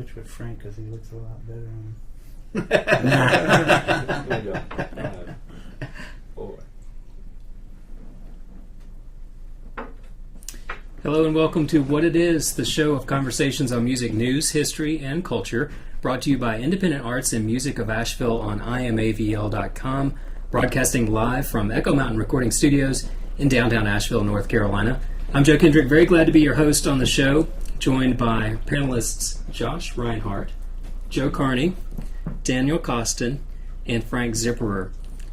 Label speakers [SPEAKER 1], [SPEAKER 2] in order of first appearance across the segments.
[SPEAKER 1] switch with Frank because he looks a lot better on
[SPEAKER 2] There you go.
[SPEAKER 3] Hello and welcome to What It Is, the show of conversations on music news, history, and culture, brought to you by Independent Arts and Music of Asheville on iamavl.com, broadcasting live from Echo Mountain Recording Studios in downtown Asheville, North Carolina. I'm Joe Kendrick, very glad to be your host on the show, joined by panelists Josh Rhinehart, Joe Carney, Daniel Coston, and Frank Zipperer.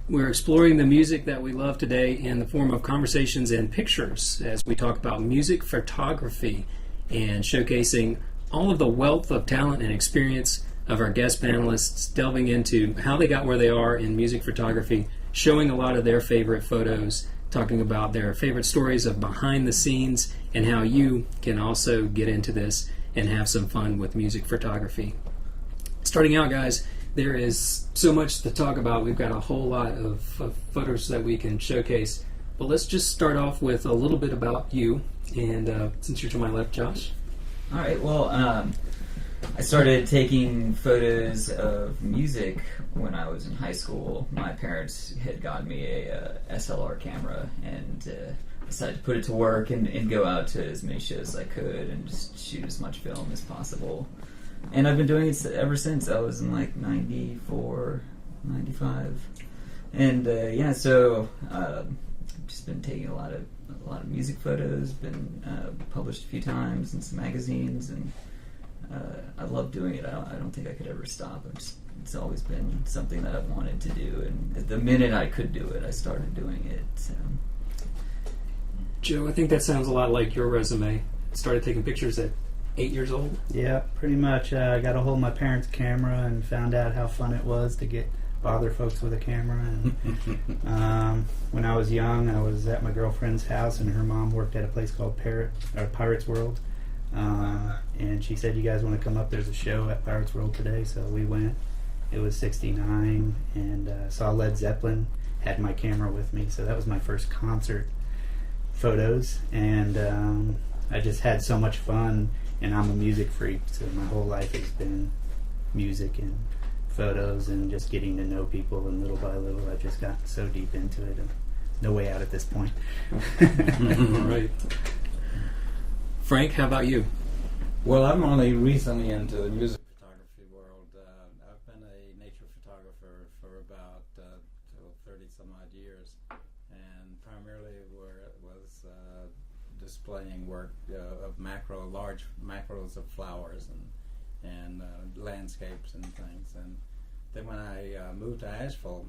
[SPEAKER 3] We're exploring the music that we love today in the form of conversations and pictures as we talk about music photography and showcasing all of the wealth of talent and experience of our guest panelists, delving into how they got where they are in music photography, showing a lot of their favorite photos, talking about their favorite stories of behind the scenes and how you can also get into this and have some fun with music photography. Starting out, guys, there is so much to talk about. We've got a whole lot of photos that we can showcase. But let's just start off with a little bit about you. And since you're to my left, Josh.
[SPEAKER 4] All right, well, I started taking photos of music when I was in high school. My parents had gotten me a SLR camera and decided to put it to work and go out to as many shows as I could and just shoot as much film as possible. And I've been doing it ever since. I was in like 94, 95. And so I've just been taking a lot of music photos, been published a few times in some magazines, and I love doing it. I don't think I could ever stop. It's always been something that I've wanted to do, and the minute I could do it, I started doing it. So.
[SPEAKER 3] Joe, I think that sounds a lot like your resume. Started taking pictures at 8 years old?
[SPEAKER 1] Yeah, pretty much. I got a hold of my parents' camera and found out how fun it was to bother folks with a camera. And when I was young, I was at my girlfriend's house, and her mom worked at a place called Pirates World. And she said, "You guys want to come up? There's a show at Pirates World today." So we went. It was '69, and saw Led Zeppelin. Had my camera with me, so that was my first concert photos. And I just had so much fun. And I'm a music freak, so my whole life has been music and photos and just getting to know people. And little by little, I've just gotten so deep into it. And no way out at this point.
[SPEAKER 3] Right. Frank, how about you?
[SPEAKER 2] Well, I'm only recently into the music photography world. I've been a nature photographer for about 30 some odd years, and primarily where it was displaying work of large macros of flowers and landscapes and things. And then when I moved to Asheville,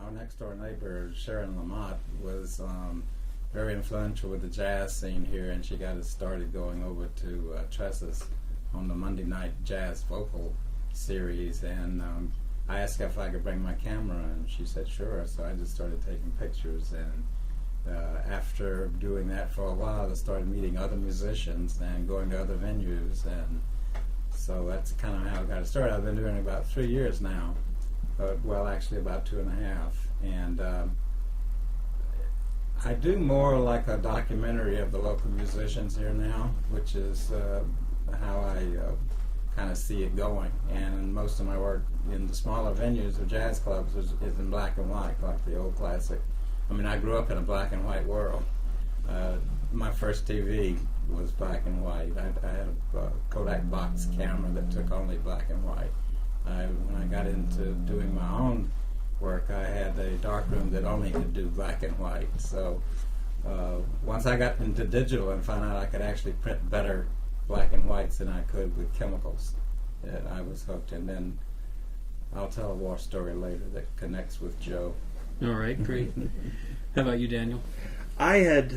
[SPEAKER 2] our next door neighbor, Sharon Lamott, was very influential with the jazz scene here, and she got us started going over to Tresses on the Monday night jazz vocal series. And I asked her if I could bring my camera, and she said sure. So I just started taking pictures, and after doing that for a while, I started meeting other musicians and going to other venues, and so that's kind of how I got started. I've been doing it about 3 years now, well, actually about 2.5, and I do more like a documentary of the local musicians here now, which is how I kind of see it going. And most of my work in the smaller venues or jazz clubs is in black and white, like the old classic. I mean, I grew up in a black and white world. My first TV was black and white. I had a Kodak box camera that took only black and white. When I got into doing my own work, I had a darkroom that only could do black and white. So once I got into digital and found out I could actually print better black and whites than I could with chemicals, I was hooked. And then I'll tell a war story later that connects with Joe.
[SPEAKER 3] All right, great. How about you, Daniel?
[SPEAKER 5] I had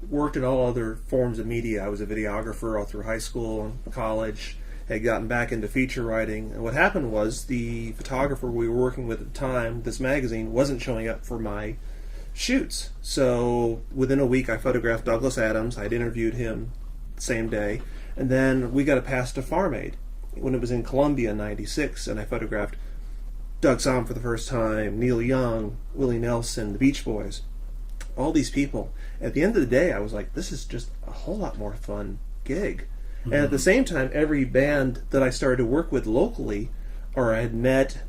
[SPEAKER 5] worked in all other forms of media. I was a videographer all through high school and college, had gotten back into feature writing. And what happened was the photographer we were working with at the time, this magazine, wasn't showing up for my shoots. So within a week I photographed Douglas Adams. I'd interviewed him the same day. And then we got a pass to Farm Aid when it was in Columbia in '96, and I photographed Doug Somm for the first time, Neil Young, Willie Nelson, the Beach Boys, all these people. At the end of the day, I was like, this is just a whole lot more fun gig. And at the same time, every band that I started to work with locally, or I had met,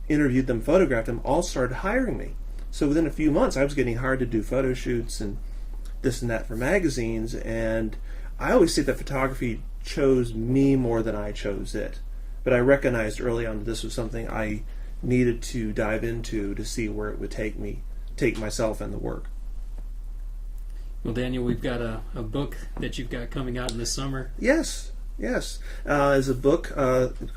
[SPEAKER 5] interviewed them, photographed them, all started hiring me. So within a few months, I was getting hired to do photo shoots and this and that for magazines. And I always say that photography chose me more than I chose it. But I recognized early on that this was something I needed to dive into to see where it would take myself and the work.
[SPEAKER 3] Well, Daniel, we've got a book that you've got coming out in the summer.
[SPEAKER 5] Yes. It's a book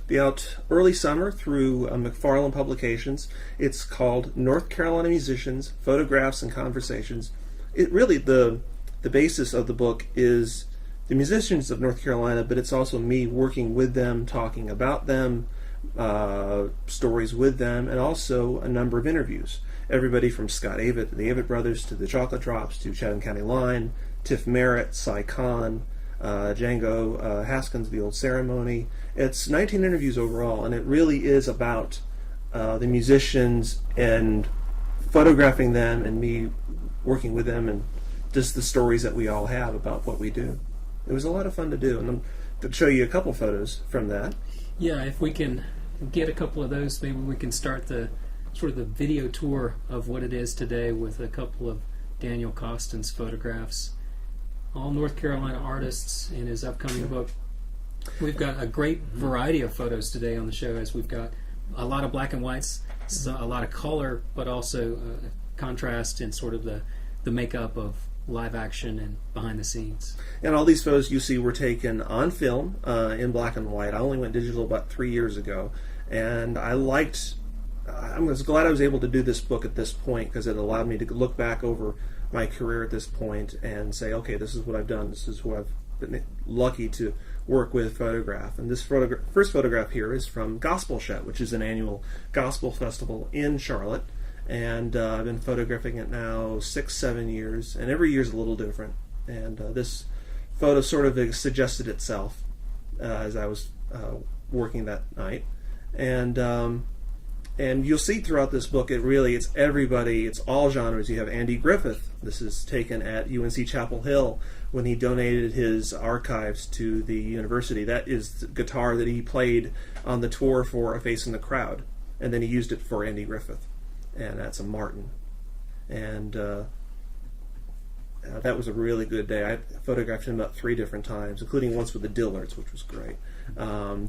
[SPEAKER 5] be out early summer through McFarland Publications. It's called North Carolina Musicians, Photographs and Conversations. It really, the basis of the book is the musicians of North Carolina, but it's also me working with them, talking about them, stories with them, and also a number of interviews. Everybody from Scott Avett, the Avett Brothers, to the Chocolate Drops, to Chatham County Line, Tiff Merritt, Cy Khan, Django Haskins, The Old Ceremony. It's 19 interviews overall, and it really is about the musicians and photographing them and me working with them and just the stories that we all have about what we do. It was a lot of fun to do, and I'm going to show you a couple photos from that.
[SPEAKER 3] Yeah, if we can get a couple of those, maybe we can start the sort of the video tour of what it is today with a couple of Daniel Coston's photographs. All North Carolina artists in his upcoming book. We've got a great variety of photos today on the show, as we've got a lot of black and whites, so a lot of color, but also contrast in sort of the makeup of live action and behind the scenes.
[SPEAKER 5] And all these photos you see were taken on film in black and white. I only went digital about 3 years ago, and I was glad I was able to do this book at this point because it allowed me to look back over my career at this point and say, okay, this is what I've done. This is who I've been lucky to work with, photograph. And this first photograph here is from Gospel Shet, which is an annual gospel festival in Charlotte. And I've been photographing it now 6-7 years, and every year is a little different. And this photo sort of suggested itself as I was working that night. And you'll see throughout this book, it's everybody, it's all genres. You have Andy Griffith. This is taken at UNC Chapel Hill when he donated his archives to the university. That is the guitar that he played on the tour for A Face in the Crowd. And then he used it for Andy Griffith. And that's a Martin. And that was a really good day. I photographed him about 3 different times, including once with the Dillards, which was great.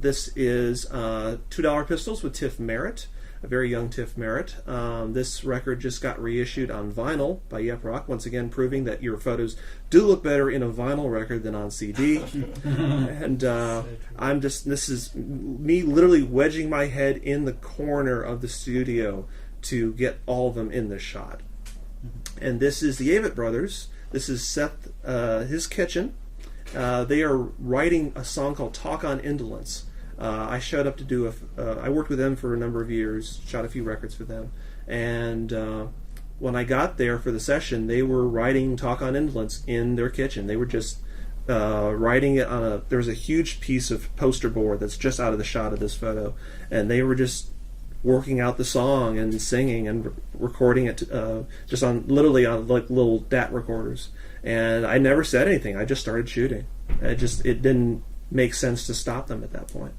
[SPEAKER 5] This is $2 Pistols with Tiff Merritt, a very young Tiff Merritt. This record just got reissued on vinyl by Yep Rock, once again proving that your photos do look better in a vinyl record than on CD. And this is me literally wedging my head in the corner of the studio to get all of them in the shot. And this is the Avett Brothers. This is Seth, his kitchen. They are writing a song called Talk on Indolence. I showed up to do I worked with them for a number of years, shot a few records for them. And when I got there for the session, they were writing Talk on Indolence in their kitchen. They were just writing it on there's a huge piece of poster board that's just out of the shot of this photo. And they were just working out the song and singing and recording it just literally on like little DAT recorders. And I never said anything. I just started shooting. It didn't make sense to stop them at that point.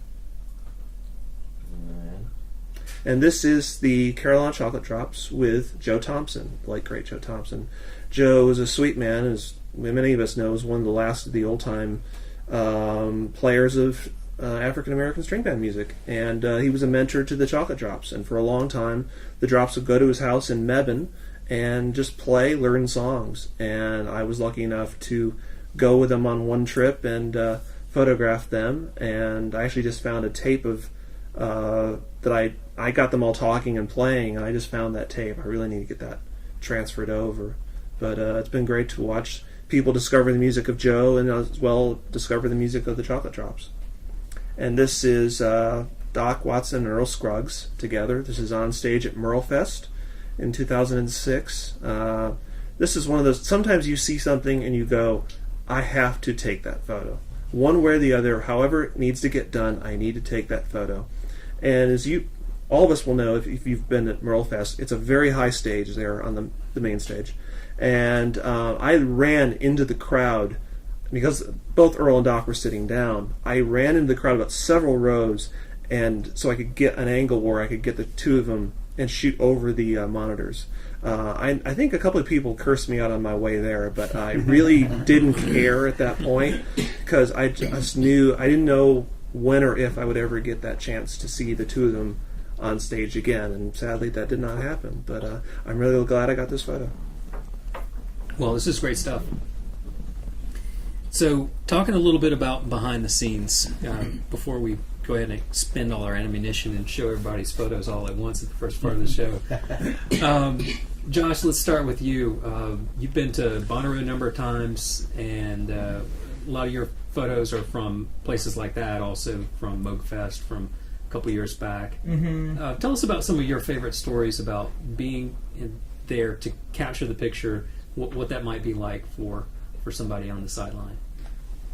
[SPEAKER 5] And this is the Carillon Chocolate Drops with Joe Thompson, the late great Joe Thompson. Joe is a sweet man, as many of us know, is one of the last of the old-time players of African American string band music, and he was a mentor to the Chocolate Drops. And for a long time, the Drops would go to his house in Mebane and just learn songs. And I was lucky enough to go with them on one trip and photograph them. And I actually just found a tape of that I got them all talking and playing, and I just found that tape. I really need to get that transferred over. But it's been great to watch people discover the music of Joe and as well discover the music of the Chocolate Drops. And this is Doc Watson and Earl Scruggs together. This is on stage at Merlefest in 2006. This is one of those, sometimes you see something and you go, I have to take that photo. One way or the other, however it needs to get done, I need to take that photo. And as all of us will know, if you've been at Merlefest, it's a very high stage there on the main stage. And I ran into the crowd because both Earl and Doc were sitting down, I ran into the crowd about several rows, and so I could get an angle where I could get the two of them and shoot over the monitors. I think a couple of people cursed me out on my way there, but I really didn't care at that point, because I just knew, I didn't know when or if I would ever get that chance to see the two of them on stage again, and sadly that did not happen. But I'm really glad I got this photo.
[SPEAKER 3] Well, this is great stuff. So, talking a little bit about behind the scenes, before we go ahead and expend all our ammunition and show everybody's photos all at once at the first part of the show. Josh, let's start with you. You've been to Bonnaroo a number of times, and a lot of your photos are from places like that, also from Mogfest from a couple years back.
[SPEAKER 4] Mm-hmm.
[SPEAKER 3] Tell us about some of your favorite stories about being there to capture the picture, what that might be like for somebody on the sideline.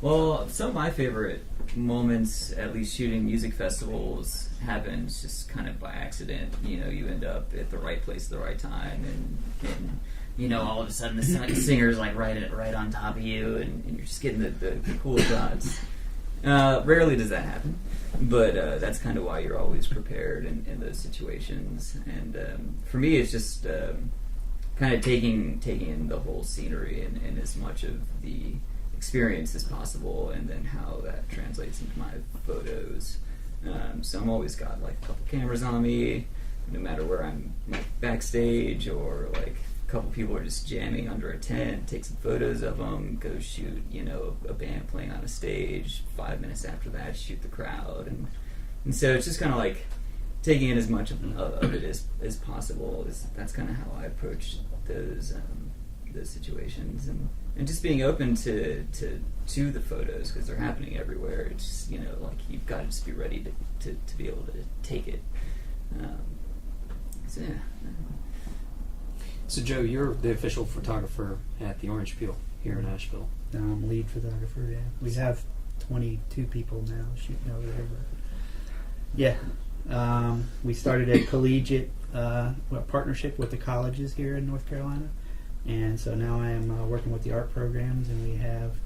[SPEAKER 4] Well, some of my favorite moments, at least shooting music festivals, happens just kind of by accident. You know, you end up at the right place at the right time, and you know, all of a sudden the singer's like right on top of you, and you're just getting the cool shots. Rarely does that happen, but that's kind of why you're always prepared in those situations. And for me, it's just kind of taking in the whole scenery and as much of the experience as possible, and then how that translates into my photos. So I'm always got like a couple cameras on me, no matter where I'm, like backstage, or like a couple people are just jamming under a tent, take some photos of them, go shoot, you know, a band playing on a stage. 5 minutes after that, shoot the crowd, and so it's just kind of like taking in as much of it as possible. That's kind of how I approach those situations, and just being open to the photos, because they're happening everywhere. It's just, you know, like, you've got to just be ready to be able to take it. So yeah.
[SPEAKER 3] So Joe, you're the official photographer at the Orange Peel here in Asheville.
[SPEAKER 1] Lead photographer, yeah. We have 22 people now shooting over there. Yeah. We started a collegiate partnership with the colleges here in North Carolina. And so now I am working with the art programs, and we have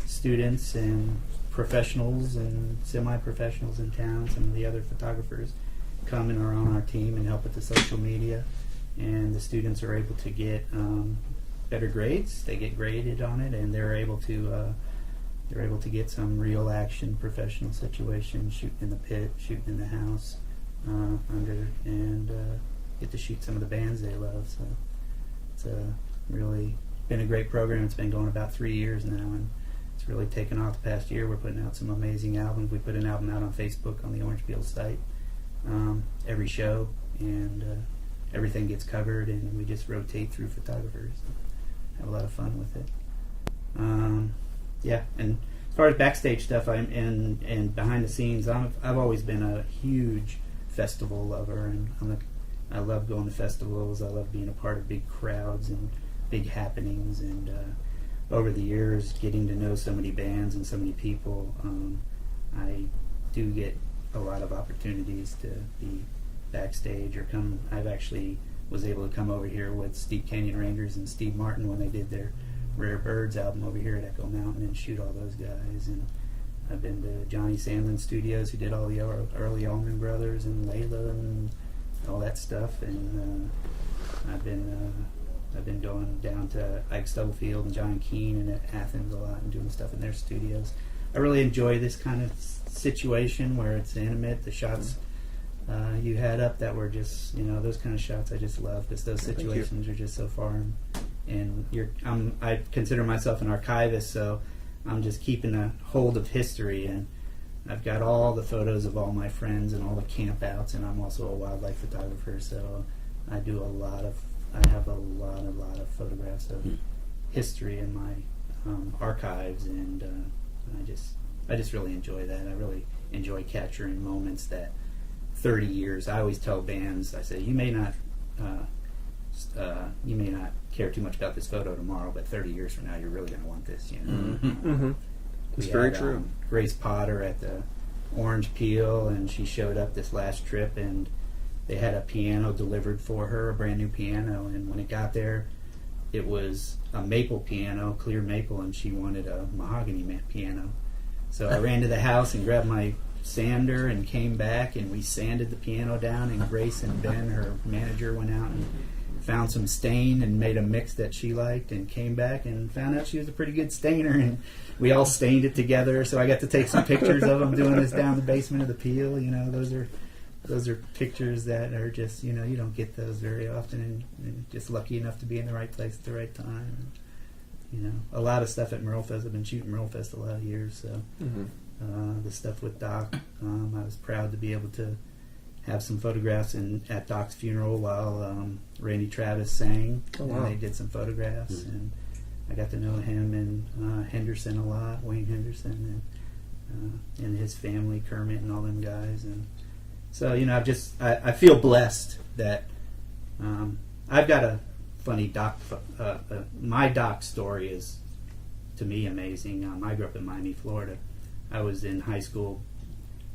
[SPEAKER 1] students and professionals and semi-professionals in town. Some of the other photographers come and are on our team and help with the social media. And the students are able to get better grades. They get graded on it, and they're able to get some real action professional situations, shooting in the pit, shooting in the house, and get to shoot some of the bands they love. So it's really been a great program. It's been going about 3 years now, and it's really taken off the past year. We're putting out some amazing albums. We put an album out on Facebook on the Orange Peel site every show, and everything gets covered, and we just rotate through photographers. Have a lot of fun with it. Yeah, and as far as backstage stuff, and behind the scenes, I've always been a huge festival lover, and I love going to festivals. I love being a part of big crowds and big happenings, and over the years, getting to know so many bands and so many people, I do get a lot of opportunities to be backstage or come. I've actually was able to come over here with Steep Canyon Rangers and Steve Martin when they did their Rare Birds album over here at Echo Mountain, and shoot all those guys. And I've been to Johnny Sandlin Studios, who did all the early Allman Brothers and Layla and all that stuff. And I've been going down to Ike Stubblefield and John Keane and at Athens a lot and doing stuff in their studios. I really enjoy this kind of situation where it's intimate. The shots you had up that were just, those kind of shots I just love, because those situations are just so far. And I consider myself an archivist, so I'm just keeping a hold of history, and I've got all the photos of all my friends and all the campouts, and I'm also a wildlife photographer, so I have a lot of photographs of history in my archives, and I just really enjoy that. I really enjoy capturing moments that 30 years. I always tell bands, I say, you may not care too much about this photo tomorrow, but 30 years from now, you're really going to want this.
[SPEAKER 5] Mm-hmm. It's very true.
[SPEAKER 1] Grace Potter at the Orange Peel, and she showed up this last trip, and they had a piano delivered for her, a brand new piano, and when it got there, it was a maple piano, clear maple, and she wanted a mahogany piano. So I ran to the house and grabbed my sander and came back, and we sanded the piano down, and Grace and Ben, her manager, went out and found some stain and made a mix that she liked, and came back and found out she was a pretty good stainer, and we all stained it together. So I got to take some pictures of them doing this down the basement of the Peel. Those are pictures that are just, you don't get those very often, and just lucky enough to be in the right place at the right time. A lot of stuff at Merlefest. I've been shooting Merlefest a lot of years, so the stuff with Doc, I was proud to be able to have some photographs at Doc's funeral while Randy Travis sang.
[SPEAKER 5] Oh, wow.
[SPEAKER 1] And they did some photographs, and I got to know him and Henderson a lot, Wayne Henderson, and his family, Kermit, and all them guys. And so, I feel blessed that I've got a funny Doc. My Doc story is, to me, amazing. I grew up in Miami, Florida. I was in high school,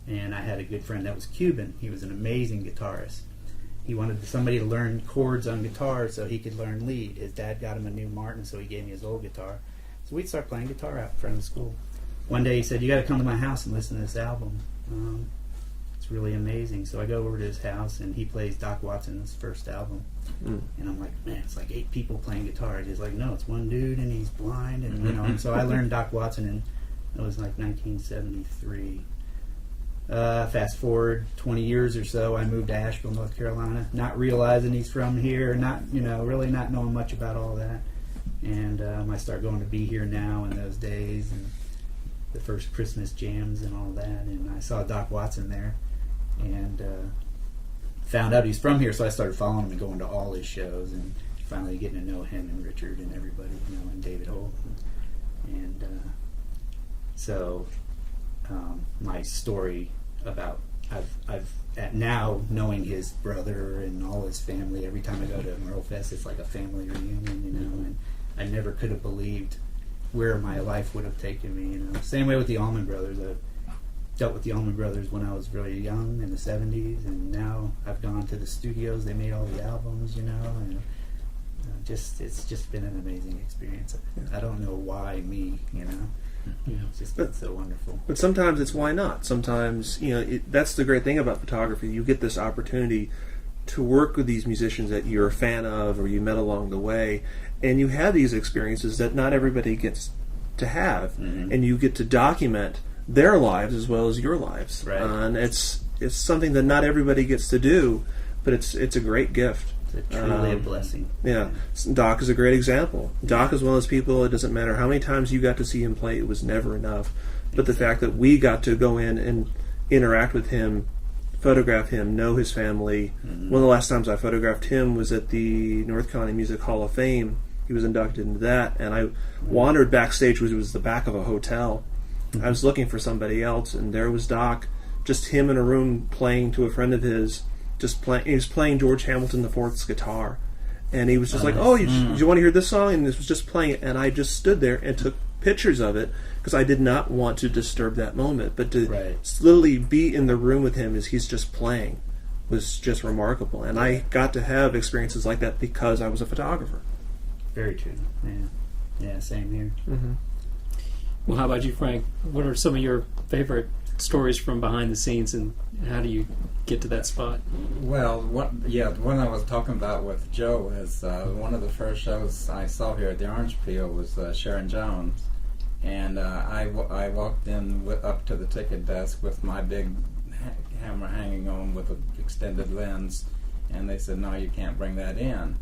[SPEAKER 1] and I had a good friend that was Cuban. He was an amazing guitarist. He wanted somebody to learn chords on guitar so he could learn lead. His dad got him a new Martin, so he gave me his old guitar. So we'd start playing guitar out in front of the school. One day he said, "You got to come to my house and listen to this album. It's really amazing." So I go over to his house, and he plays Doc Watson's first album. And I'm like, man, it's like 8 people playing guitar. He's like, no, it's one dude, and he's blind. And and so I learned Doc Watson, and it was like 1973. Fast forward 20 years or so, I moved to Asheville, North Carolina, not realizing he's from here, really not knowing much about all that. And I start going to Be Here Now in those days, and the first Christmas jams and all that. And I saw Doc Watson there, and found out he's from here, so I started following him and going to all his shows, and finally getting to know him and Richard and everybody, and David Holt. And so my story about I've now knowing his brother and all his family, every time I go to Merlefest, it's like a family reunion, and I never could have believed where my life would have taken me, Same way with the Allman Brothers. I dealt with the Allman Brothers when I was really young in the 70s, and now I've gone to the studios. They made all the albums, and it's just been an amazing experience. I don't know why me, It's just been so wonderful.
[SPEAKER 5] But sometimes it's why not. Sometimes, that's the great thing about photography. You get this opportunity to work with these musicians that you're a fan of or you met along the way, and you have these experiences that not everybody gets to have, and you get to document their lives as well as your lives.
[SPEAKER 1] Right.
[SPEAKER 5] And it's something that not everybody gets to do, but it's a great gift.
[SPEAKER 1] It's truly a blessing.
[SPEAKER 5] Yeah. Doc is a great example. Doc is one of those people, it doesn't matter how many times you got to see him play, it was never enough. But the fact that we got to go in and interact with him, photograph him, know his family. One of the last times I photographed him was at the North County Music Hall of Fame. He was inducted into that, and I wandered backstage, which was the back of a hotel. I was looking for somebody else, and there was Doc, just him in a room playing to a friend of his. He was playing George Hamilton IV's guitar, and he was just like, "Oh, you want to hear this song?" And this was just playing it, and I just stood there and took pictures of it because I did not want to disturb that moment. But to literally be in the room with him as he's just playing was just remarkable, and I got to have experiences like that because I was a photographer.
[SPEAKER 1] Very true. Yeah, same here.
[SPEAKER 3] Well, how about you, Frank? What are some of your favorite stories from behind the scenes, and how do you get to that spot?
[SPEAKER 2] Well, the one I was talking about with Joe is one of the first shows I saw here at the Orange Peel was Sharon Jones, and I walked in up to the ticket desk with my big camera hanging on with an extended lens, and they said, "No, you can't bring that in."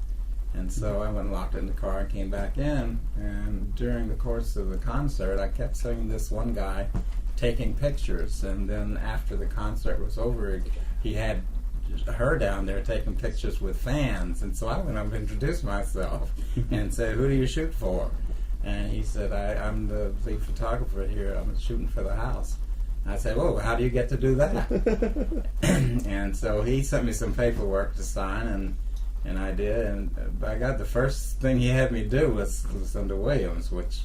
[SPEAKER 2] And so I went and locked it in the car and came back in, and during the course of the concert I kept seeing this one guy taking pictures, and then after the concert was over he had her down there taking pictures with fans, and so I went up and introduced myself and said, "Who do you shoot for?" And he said, I'm the lead photographer here, I'm shooting for the house. And I said, "Whoa, how do you get to do that?" And so he sent me some paperwork to sign, and I did, and by God, the first thing he had me do was under Williams, which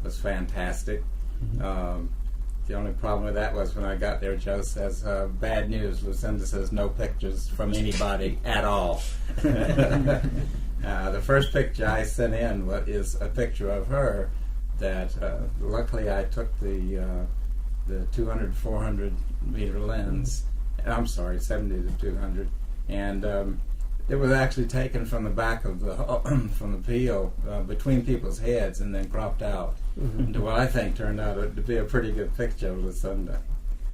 [SPEAKER 2] was fantastic. The only problem with that was when I got there, Joe says, "Bad news, Lucinda says no pictures from anybody at all." The first picture I sent in is a picture of her that luckily I took the 200 400 meter lens. I'm sorry, 70 to 200, and it was actually taken from the back of the from the peel between people's heads and then cropped out into what I think turned out to be a pretty good picture of the Sunday.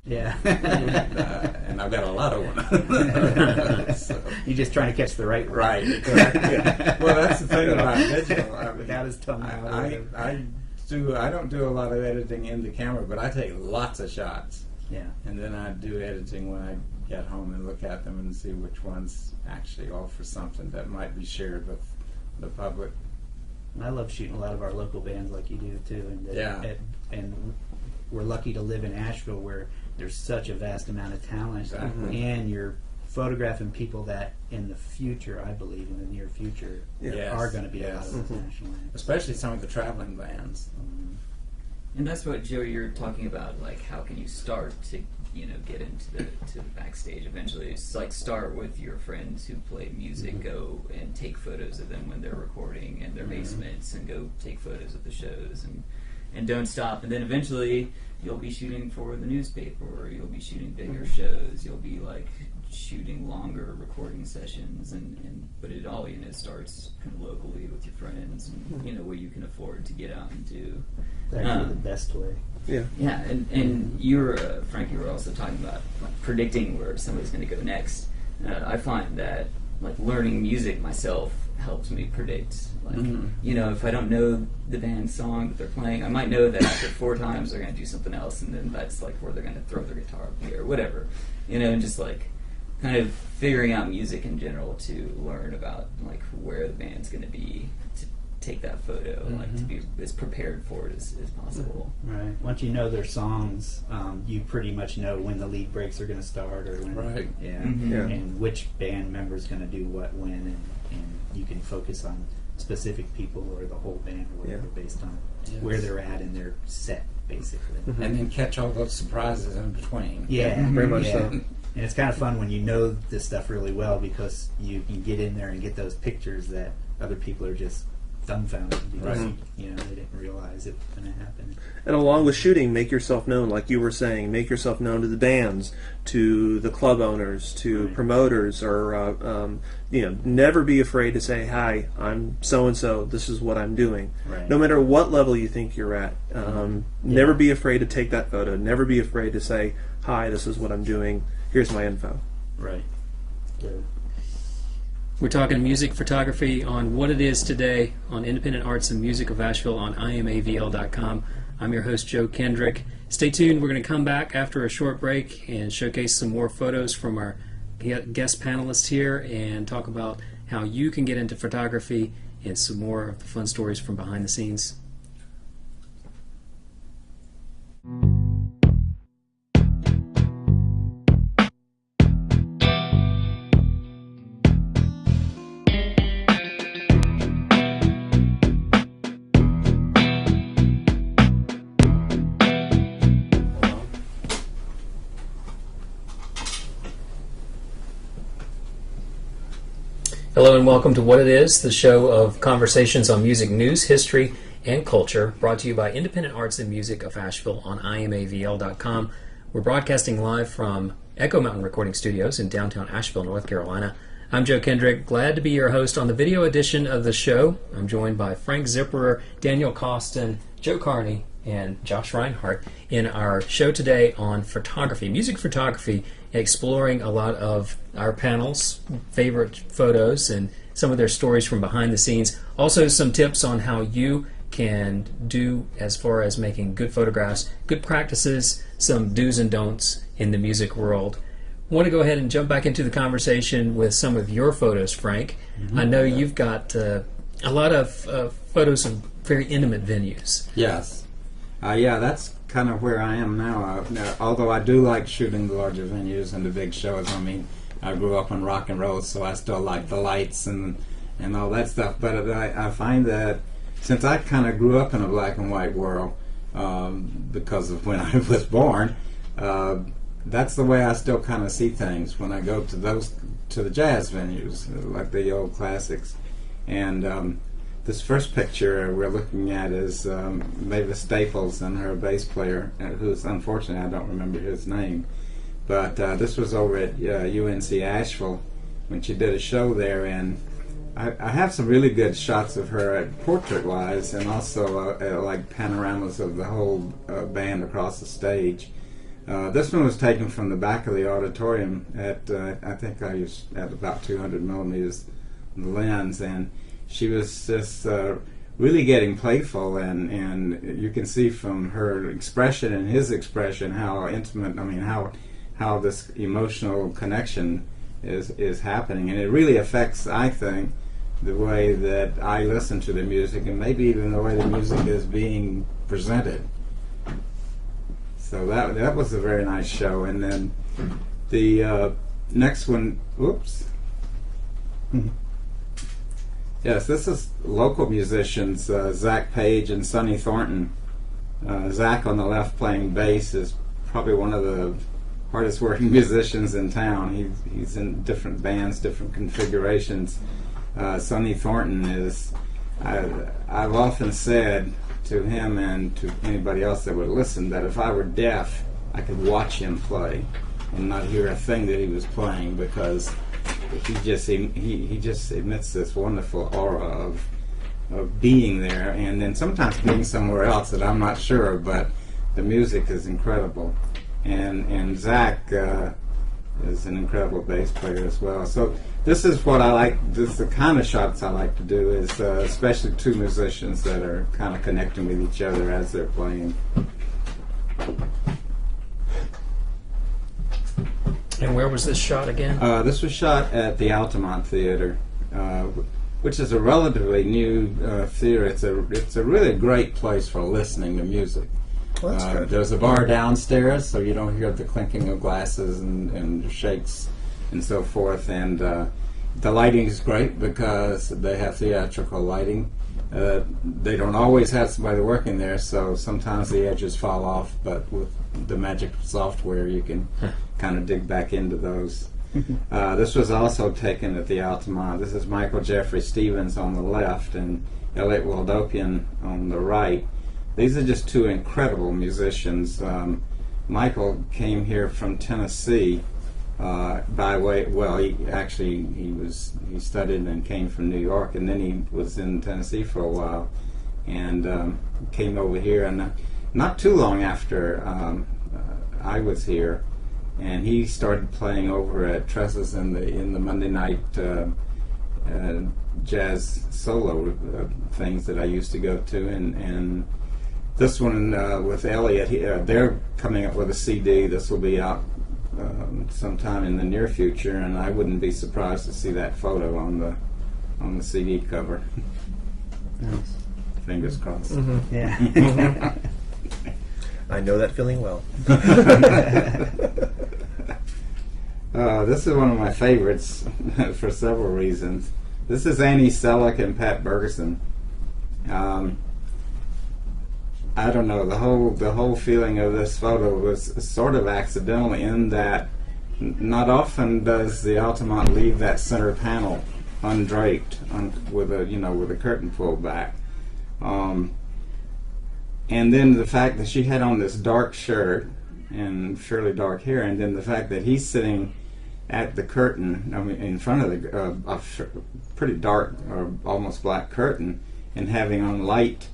[SPEAKER 1] Yeah.
[SPEAKER 2] And I've got a lot of them. So.
[SPEAKER 1] You're just trying to catch the right one.
[SPEAKER 2] Right. Yeah. Well, that's the thing about digital. I mean,
[SPEAKER 1] Without his tongue out.
[SPEAKER 2] I don't do a lot of editing in the camera, but I take lots of shots.
[SPEAKER 1] Yeah.
[SPEAKER 2] And then I do editing when I get home and look at them and see which ones actually offer something that might be shared with the public.
[SPEAKER 1] I love shooting a lot of our local bands like you do too, and we're lucky to live in Asheville where there's such a vast amount of talent, and you're photographing people that in the future, I believe, in the near future, are going to be out of the national land.
[SPEAKER 2] Especially some of the traveling bands.
[SPEAKER 4] And that's what, Joe, you're talking about, like how can you start to get into the backstage eventually. It's like start with your friends who play music, go and take photos of them when they're recording in their basements, and go take photos of the shows, and don't stop. And then eventually you'll be shooting for the newspaper, or you'll be shooting bigger shows, you'll be like shooting longer recording sessions, but it all starts kind of locally with your friends, and what you can afford to get out and do.
[SPEAKER 1] That's actually the best way.
[SPEAKER 5] Yeah.
[SPEAKER 4] Yeah, and you were, Frank, you were also talking about predicting where somebody's going to go next. I find that learning music myself helps me predict. If I don't know the band's song that they're playing, I might know that after 4 times they're going to do something else, and then that's where they're going to throw their guitar up in the air, or whatever. And just kind of figuring out music in general to learn about where the band's going to be to take that photo, to be as prepared for it as possible.
[SPEAKER 1] Right. Once you know their songs, you pretty much know when the lead breaks are going to start, or when, and which band member is going to do what when, and you can focus on specific people or the whole band or whatever based on where they're at in their set, basically.
[SPEAKER 2] And then catch all those surprises in between.
[SPEAKER 1] Yeah,
[SPEAKER 5] very much so.
[SPEAKER 1] And it's kind of fun when you know this stuff really well, because you can get in there and get those pictures that other people are just dumbfounded because they didn't realize it was going to happen.
[SPEAKER 5] And along with shooting, make yourself known, like you were saying. Make yourself known to the bands, to the club owners, to promoters, or never be afraid to say, "Hi, I'm so and so. This is what I'm doing."
[SPEAKER 1] Right.
[SPEAKER 5] No matter what level you think you're at, never be afraid to take that photo. Never be afraid to say, "Hi, this is what I'm doing. Here's my info."
[SPEAKER 1] Right. Good.
[SPEAKER 3] We're talking music photography on What It Is Today on Independent Arts and Music of Asheville on iamavl.com. I'm your host, Joe Kendrick. Stay tuned. We're going to come back after a short break and showcase some more photos from our guest panelists here and talk about how you can get into photography and some more of the fun stories from behind the scenes. Hello and welcome to What It Is, the show of conversations on music news, history, and culture, brought to you by Independent Arts and Music of Asheville on iamavl.com. We're broadcasting live from Echo Mountain Recording Studios in downtown Asheville, North Carolina. I'm Joe Kendrick, glad to be your host on the video edition of the show. I'm joined by Frank Zipperer, Daniel Coston, Joe Carney, and Josh Rhinehart in our show today on photography, music photography, exploring a lot of our panels' favorite photos and some of their stories from behind the scenes. Also some tips on how you can do as far as making good photographs, good practices, some do's and don'ts in the music world. I want to go ahead and jump back into the conversation with some of your photos, Frank. I know you've got a lot of photos of very intimate venues.
[SPEAKER 2] Yes. That's kind of where I am now. Although I do like shooting the larger venues and the big shows. I mean, I grew up on rock and roll, so I still like the lights and all that stuff. But I find that since I kind of grew up in a black and white world because of when I was born, that's the way I still kind of see things when I go to the jazz venues, like the old classics. And this first picture we're looking at is Mavis Staples and her bass player, who's unfortunately I don't remember his name, but this was over at UNC Asheville when she did a show there, and I have some really good shots of her portrait-wise, and also like panoramas of the whole band across the stage. This one was taken from the back of the auditorium at I think I used at about 200 millimeters lens, and she was just really getting playful, and you can see from her expression and his expression how intimate, I mean how this emotional connection is happening, and it really affects, I think, the way that I listen to the music, and maybe even the way the music is being presented. So that was a very nice show. And then the next one, whoops. Yes, this is local musicians, Zach Page and Sonny Thornton. Zach on the left playing bass is probably one of the hardest working musicians in town. He's in different bands, different configurations. Sonny Thornton is, I've often said to him and to anybody else that would listen that if I were deaf, I could watch him play and not hear a thing that he was playing, because he just emits this wonderful aura of being there, and then sometimes being somewhere else that I'm not sure, but the music is incredible. And Zach is an incredible bass player as well. So this is what I like. This is the kind of shots I like to do, is especially two musicians that are kind of connecting with each other as they're playing.
[SPEAKER 3] And where was this shot again?
[SPEAKER 2] This was shot at the Altamont Theater, which is a relatively new theater. It's a really great place for listening to music.
[SPEAKER 5] Well, that's good.
[SPEAKER 2] There's a bar downstairs, so you don't hear the clinking of glasses and shakes and so forth. And the lighting is great because they have theatrical lighting. They don't always have somebody working there, so sometimes the edges fall off, but with the magic software you can kind of dig back into those. This was also taken at the Altamont. This is Michael Jeffery Stevens on the left and Elliot Waldopian on the right. These are just two incredible musicians. Michael came here from Tennessee by way. Well, he studied and came from New York, and then he was in Tennessee for a while, and came over here. And not too long after I was here, and he started playing over at Tressa's in the Monday night jazz solo things that I used to go to, and this one with Elliot, they're coming up with a CD. This will be out sometime in the near future, and I wouldn't be surprised to see that photo on the CD cover.
[SPEAKER 1] Nice.
[SPEAKER 2] Fingers crossed.
[SPEAKER 5] Mm-hmm.
[SPEAKER 1] Yeah.
[SPEAKER 5] I know that feeling well.
[SPEAKER 2] This is one of my favorites for several reasons. This is Annie Selleck and Pat Bergeson. I don't know, the whole feeling of this photo was sort of accidental, in that not often does the Altamont leave that center panel undraped with a curtain pulled back. And then the fact that she had on this dark shirt and fairly dark hair, and then the fact that he's sitting at the curtain, I mean, in front of a pretty dark or almost black curtain, and having on light,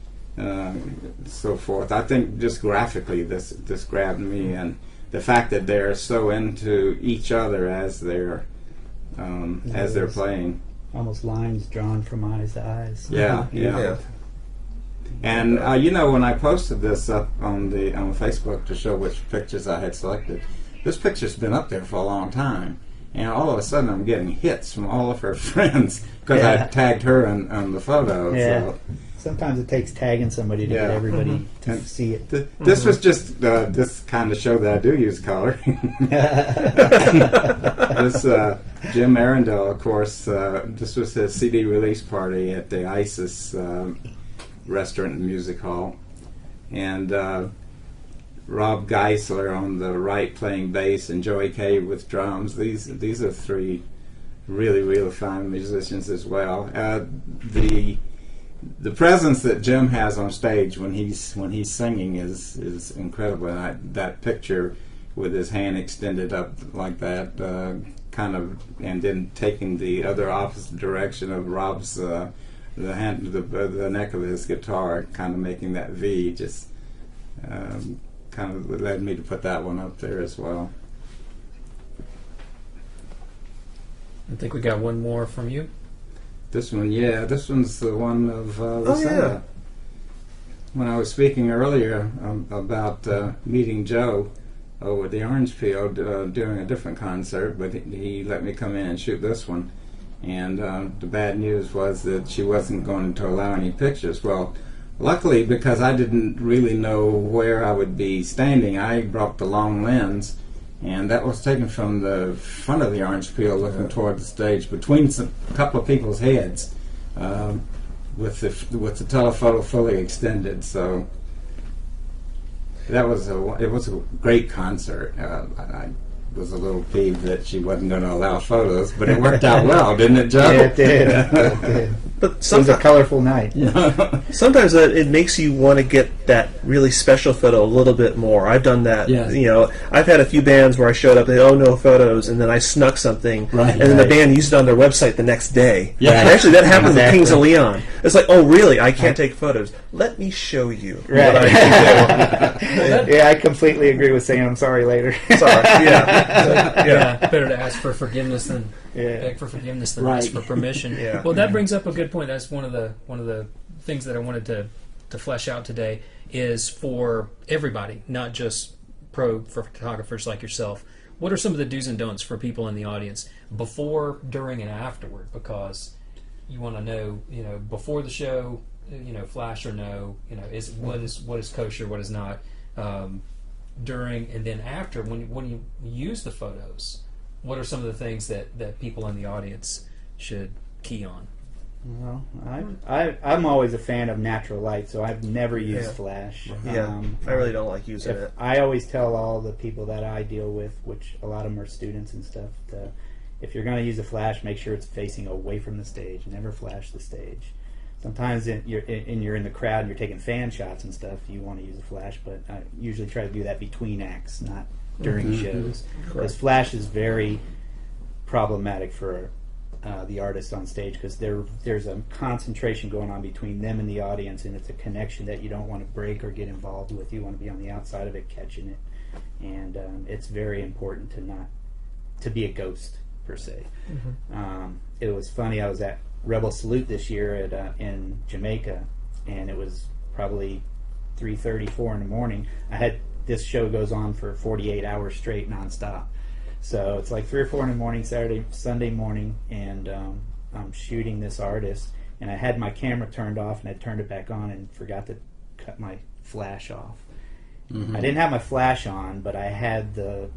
[SPEAKER 2] so forth. I think just graphically this grabbed me, and the fact that they're so into each other as they're playing.
[SPEAKER 1] Almost lines drawn from eyes to eyes.
[SPEAKER 2] Yeah. And when I posted this up on Facebook to show which pictures I had selected, this picture's been up there for a long time, and all of a sudden I'm getting hits from all of her friends because I tagged her on the photo.
[SPEAKER 1] Yeah.
[SPEAKER 2] So.
[SPEAKER 1] Sometimes it takes tagging somebody to get everybody to see it.
[SPEAKER 2] This was just this kind of show that I do use color. This Jim Arundel, of course, this was his CD release party at the ISIS restaurant and music hall, and Rob Geisler on the right playing bass and Joey Cave with drums. These are three really fine musicians as well. The presence that Jim has on stage when he's singing is incredible. That picture with his hand extended up like that, kind of, and then taking the other opposite direction of Rob's the neck of his guitar, kind of making that V, just kind of led me to put that one up there as well.
[SPEAKER 3] I think we got one more from you.
[SPEAKER 2] This one, yeah, this one's the one of
[SPEAKER 5] Oh, yeah.
[SPEAKER 2] When I was speaking earlier about meeting Joe over at the Orange Peel doing a different concert, but he let me come in and shoot this one. And the bad news was that she wasn't going to allow any pictures. Well, luckily, because I didn't really know where I would be standing, I brought the long lens, and that was taken from the front of the Orange Peel looking toward the stage between a couple of people's heads, with the telephoto fully extended. So it was a great concert. I was a little peeved that she wasn't going to allow photos, but it worked out well, didn't it, Joe?
[SPEAKER 1] Yeah, it did. It did.
[SPEAKER 5] But
[SPEAKER 1] It was a
[SPEAKER 5] sometimes,
[SPEAKER 1] colorful night.
[SPEAKER 5] sometimes it makes you want to get that really special photo a little bit more. I've done that.
[SPEAKER 2] Yes.
[SPEAKER 5] You know, I've had a few bands where I showed up and no photos, and then I snuck something,
[SPEAKER 2] Right,
[SPEAKER 5] and then the
[SPEAKER 2] right.
[SPEAKER 5] band used it on their website the next day.
[SPEAKER 2] Yeah.
[SPEAKER 5] And actually, that happened with
[SPEAKER 1] Exactly.
[SPEAKER 5] Kings of Leon. It's like, oh, really? I can't take photos. Let me show you
[SPEAKER 1] Right.
[SPEAKER 5] what I can do.
[SPEAKER 1] Yeah, I completely agree with saying I'm sorry later.
[SPEAKER 5] Sorry. Yeah.
[SPEAKER 3] Yeah, better to ask for forgiveness than
[SPEAKER 1] Yeah.
[SPEAKER 3] beg for forgiveness than
[SPEAKER 2] Right.
[SPEAKER 3] ask for permission.
[SPEAKER 5] Yeah.
[SPEAKER 3] Well, that brings up a good point. That's one of the things that I wanted to flesh out today is for everybody, not just for photographers like yourself. What are some of the do's and don'ts for people in the audience before, during, and afterward? Because you want to know, before the show, flash or no, is what is kosher, what is not. During and then after, when you use the photos, what are some of the things that people in the audience should key on?
[SPEAKER 1] Well, I'm always a fan of natural light, so I've never used
[SPEAKER 5] Yeah.
[SPEAKER 1] flash.
[SPEAKER 5] Yeah. I really don't like using it.
[SPEAKER 1] I always tell all the people that I deal with, which a lot of them are students and stuff, if you're going to use a flash, make sure it's facing away from the stage. Never flash the stage. Sometimes you're in the crowd and you're taking fan shots and stuff, you want to use a flash, but I usually try to do that between acts, not during shows. Because flash is very problematic for the artist on stage, because there's a concentration going on between them and the audience, and it's a connection that you don't want to break or get involved with. You want to be on the outside of it, catching it, and it's very important to be a ghost per se. It was funny. I was at Rebel Salute this year in Jamaica, and it was probably 3:30, 4 in the morning. This show goes on for 48 hours straight, nonstop. So it's like 3 or 4 in the morning, Sunday morning, and I'm shooting this artist, and I had my camera turned off, and I turned it back on, and forgot to cut my flash off. I didn't have my flash on, but I had the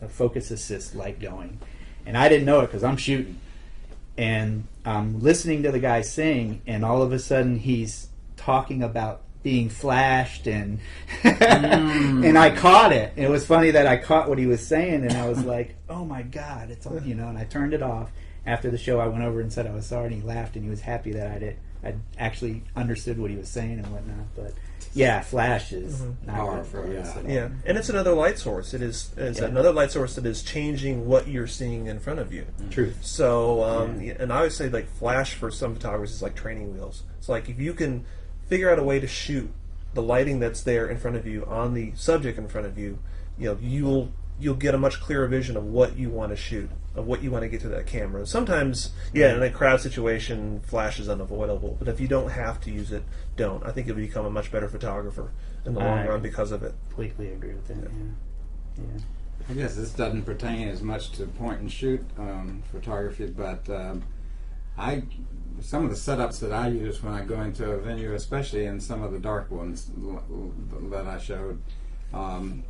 [SPEAKER 1] focus assist light going, and I didn't know it because I'm shooting, and I'm listening to the guy sing, and all of a sudden he's talking about being flashed, and and I caught it. It was funny that I caught what he was saying, and I was like, oh my God, it's on, and I turned it off. After the show, I went over and said I was sorry, and he laughed, and he was happy that I'd actually understood what he was saying and whatnot. But yeah, flash is not good for us at all.
[SPEAKER 5] Yeah, and it's another light source. It's another light source that is changing what you're seeing in front of you.
[SPEAKER 1] Truth.
[SPEAKER 5] So, and I always say, like, flash for some photographers is like training wheels. It's like if you can figure out a way to shoot the lighting that's there in front of you on the subject in front of you, you'll get a much clearer vision of what you want to shoot, of what you want to get to that camera. Sometimes, in a crowd situation, flash is unavoidable. But if you don't have to use it, don't. I think you'll become a much better photographer in the long run because of it.
[SPEAKER 1] Completely agree with that. Yeah.
[SPEAKER 2] I guess this doesn't pertain as much to point and shoot photography, but some of the setups that I use when I go into a venue, especially in some of the dark ones that I showed,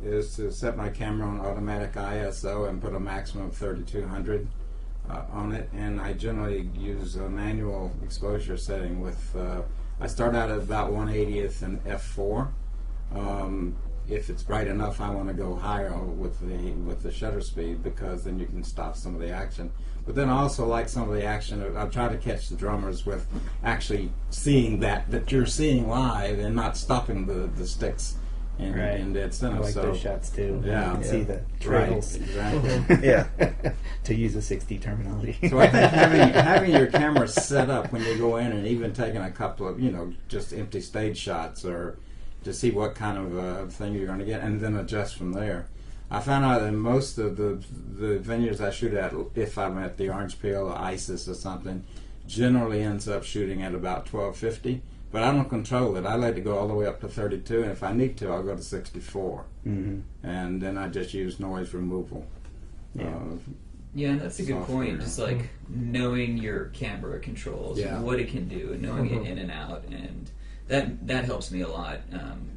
[SPEAKER 2] is to set my camera on automatic ISO and put a maximum of 3200 on it, and I generally use a manual exposure setting with I start out at about 1/80th and f4, if it's bright enough, I want to go higher with the shutter speed, because then you can stop some of the action. But then I also like some of the action. I try to catch the drummers with actually seeing that you're seeing live and not stopping the sticks in dead center.
[SPEAKER 1] I like those shots too.
[SPEAKER 2] Yeah.
[SPEAKER 1] You can see the trails.
[SPEAKER 2] Right, exactly.
[SPEAKER 5] Yeah.
[SPEAKER 1] To use a 60 terminology.
[SPEAKER 2] So I think having your camera set up when you go in, and even taking a couple of just empty stage shots, or to see what kind of thing you're going to get, and then adjust from there. I found out that most of the venues I shoot at, if I'm at the Orange Peel or ISIS or something, generally ends up shooting at about 1250. But I don't control it. I let it go all the way up to 32, and if I need to, I'll go to 64.
[SPEAKER 1] Mm-hmm.
[SPEAKER 2] And then I just use noise removal.
[SPEAKER 1] Yeah.
[SPEAKER 4] Yeah, that's a good
[SPEAKER 2] Software.
[SPEAKER 4] point. Just like knowing your camera controls,
[SPEAKER 2] Yeah.
[SPEAKER 4] what it can do, and knowing it in and out, and that helps me a lot.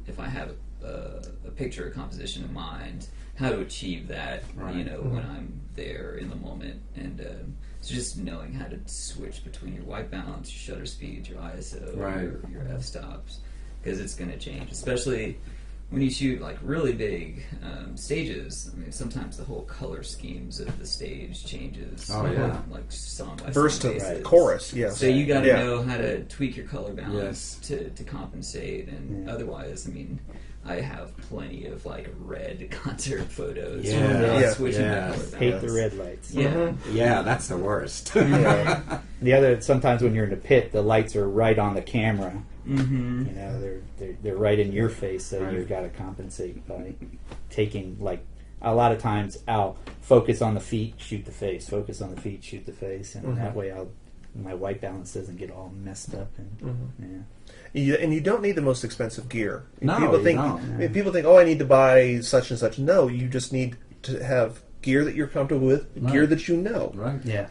[SPEAKER 4] If I have a picture or composition in mind, how to achieve that,
[SPEAKER 2] Right.
[SPEAKER 4] when I'm there in the moment, and so just knowing how to switch between your white balance, your shutter speed, your ISO,
[SPEAKER 2] Right.
[SPEAKER 4] your f-stops, because it's going to change, especially when you shoot like really big stages. I mean, sometimes the whole color schemes of the stage changes.
[SPEAKER 2] Oh, yeah.
[SPEAKER 4] Like song by
[SPEAKER 5] Verse
[SPEAKER 4] song
[SPEAKER 5] to
[SPEAKER 4] basis.
[SPEAKER 5] chorus, yes.
[SPEAKER 4] So you got to
[SPEAKER 5] Yeah.
[SPEAKER 4] know how to tweak your color balance
[SPEAKER 2] Yes.
[SPEAKER 4] to compensate, and otherwise, I mean, I have plenty of like red concert photos.
[SPEAKER 2] Yeah.
[SPEAKER 5] Yeah.
[SPEAKER 4] Switching
[SPEAKER 2] Yeah.
[SPEAKER 4] that color
[SPEAKER 1] Hate
[SPEAKER 4] balance.
[SPEAKER 1] the red lights.
[SPEAKER 4] Yeah.
[SPEAKER 2] Yeah, that's the worst.
[SPEAKER 1] Yeah. The other, sometimes when you're in the pit, the lights are right on the camera.
[SPEAKER 4] Mm-hmm.
[SPEAKER 1] They're right in your face, so
[SPEAKER 2] Right.
[SPEAKER 1] you've got to compensate by taking, like, a lot of times I'll focus on the feet, shoot the face, focus on the feet, shoot the face, and that way my white balance doesn't get all messed up. And
[SPEAKER 5] And you don't need the most expensive gear.
[SPEAKER 2] No,
[SPEAKER 5] people
[SPEAKER 2] you
[SPEAKER 5] think
[SPEAKER 2] don't.
[SPEAKER 5] people think, oh, I need to buy such and such. No, you just need to have gear that you're comfortable with, gear
[SPEAKER 2] Right.
[SPEAKER 5] that you know.
[SPEAKER 2] Right.
[SPEAKER 1] yeah,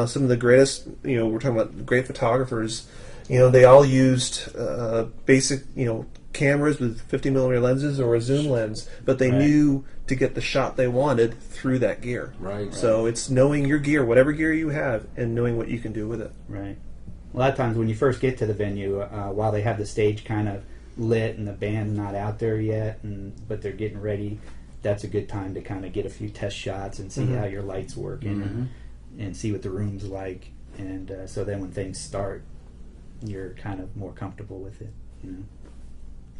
[SPEAKER 5] Some of the greatest, we're talking about great photographers. They all used basic, cameras with 50 millimeter lenses or a zoom lens, but they
[SPEAKER 1] Right.
[SPEAKER 5] knew to get the shot they wanted through that gear.
[SPEAKER 2] Right.
[SPEAKER 5] So it's knowing your gear, whatever gear you have, and knowing what you can do with it.
[SPEAKER 1] right. A lot of times when you first get to the venue, while they have the stage kind of lit and the band's not out there yet, but they're getting ready, that's a good time to kind of get a few test shots and see how your light's working and see what the room's like. And so then when things start, you're kind of more comfortable with it.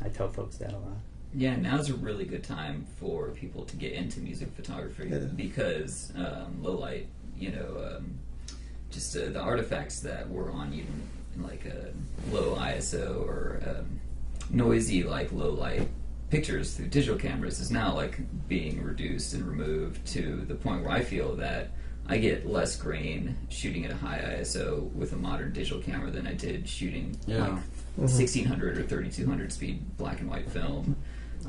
[SPEAKER 1] I tell folks that a lot.
[SPEAKER 4] Yeah, now's a really good time for people to get into music photography because low light, just the artifacts that were on even like a low ISO or noisy like low light pictures through digital cameras is now like being reduced and removed to the point where I feel that I get less grain shooting at a high ISO with a modern digital camera than I did shooting like 1600 or 3200 speed black and white film.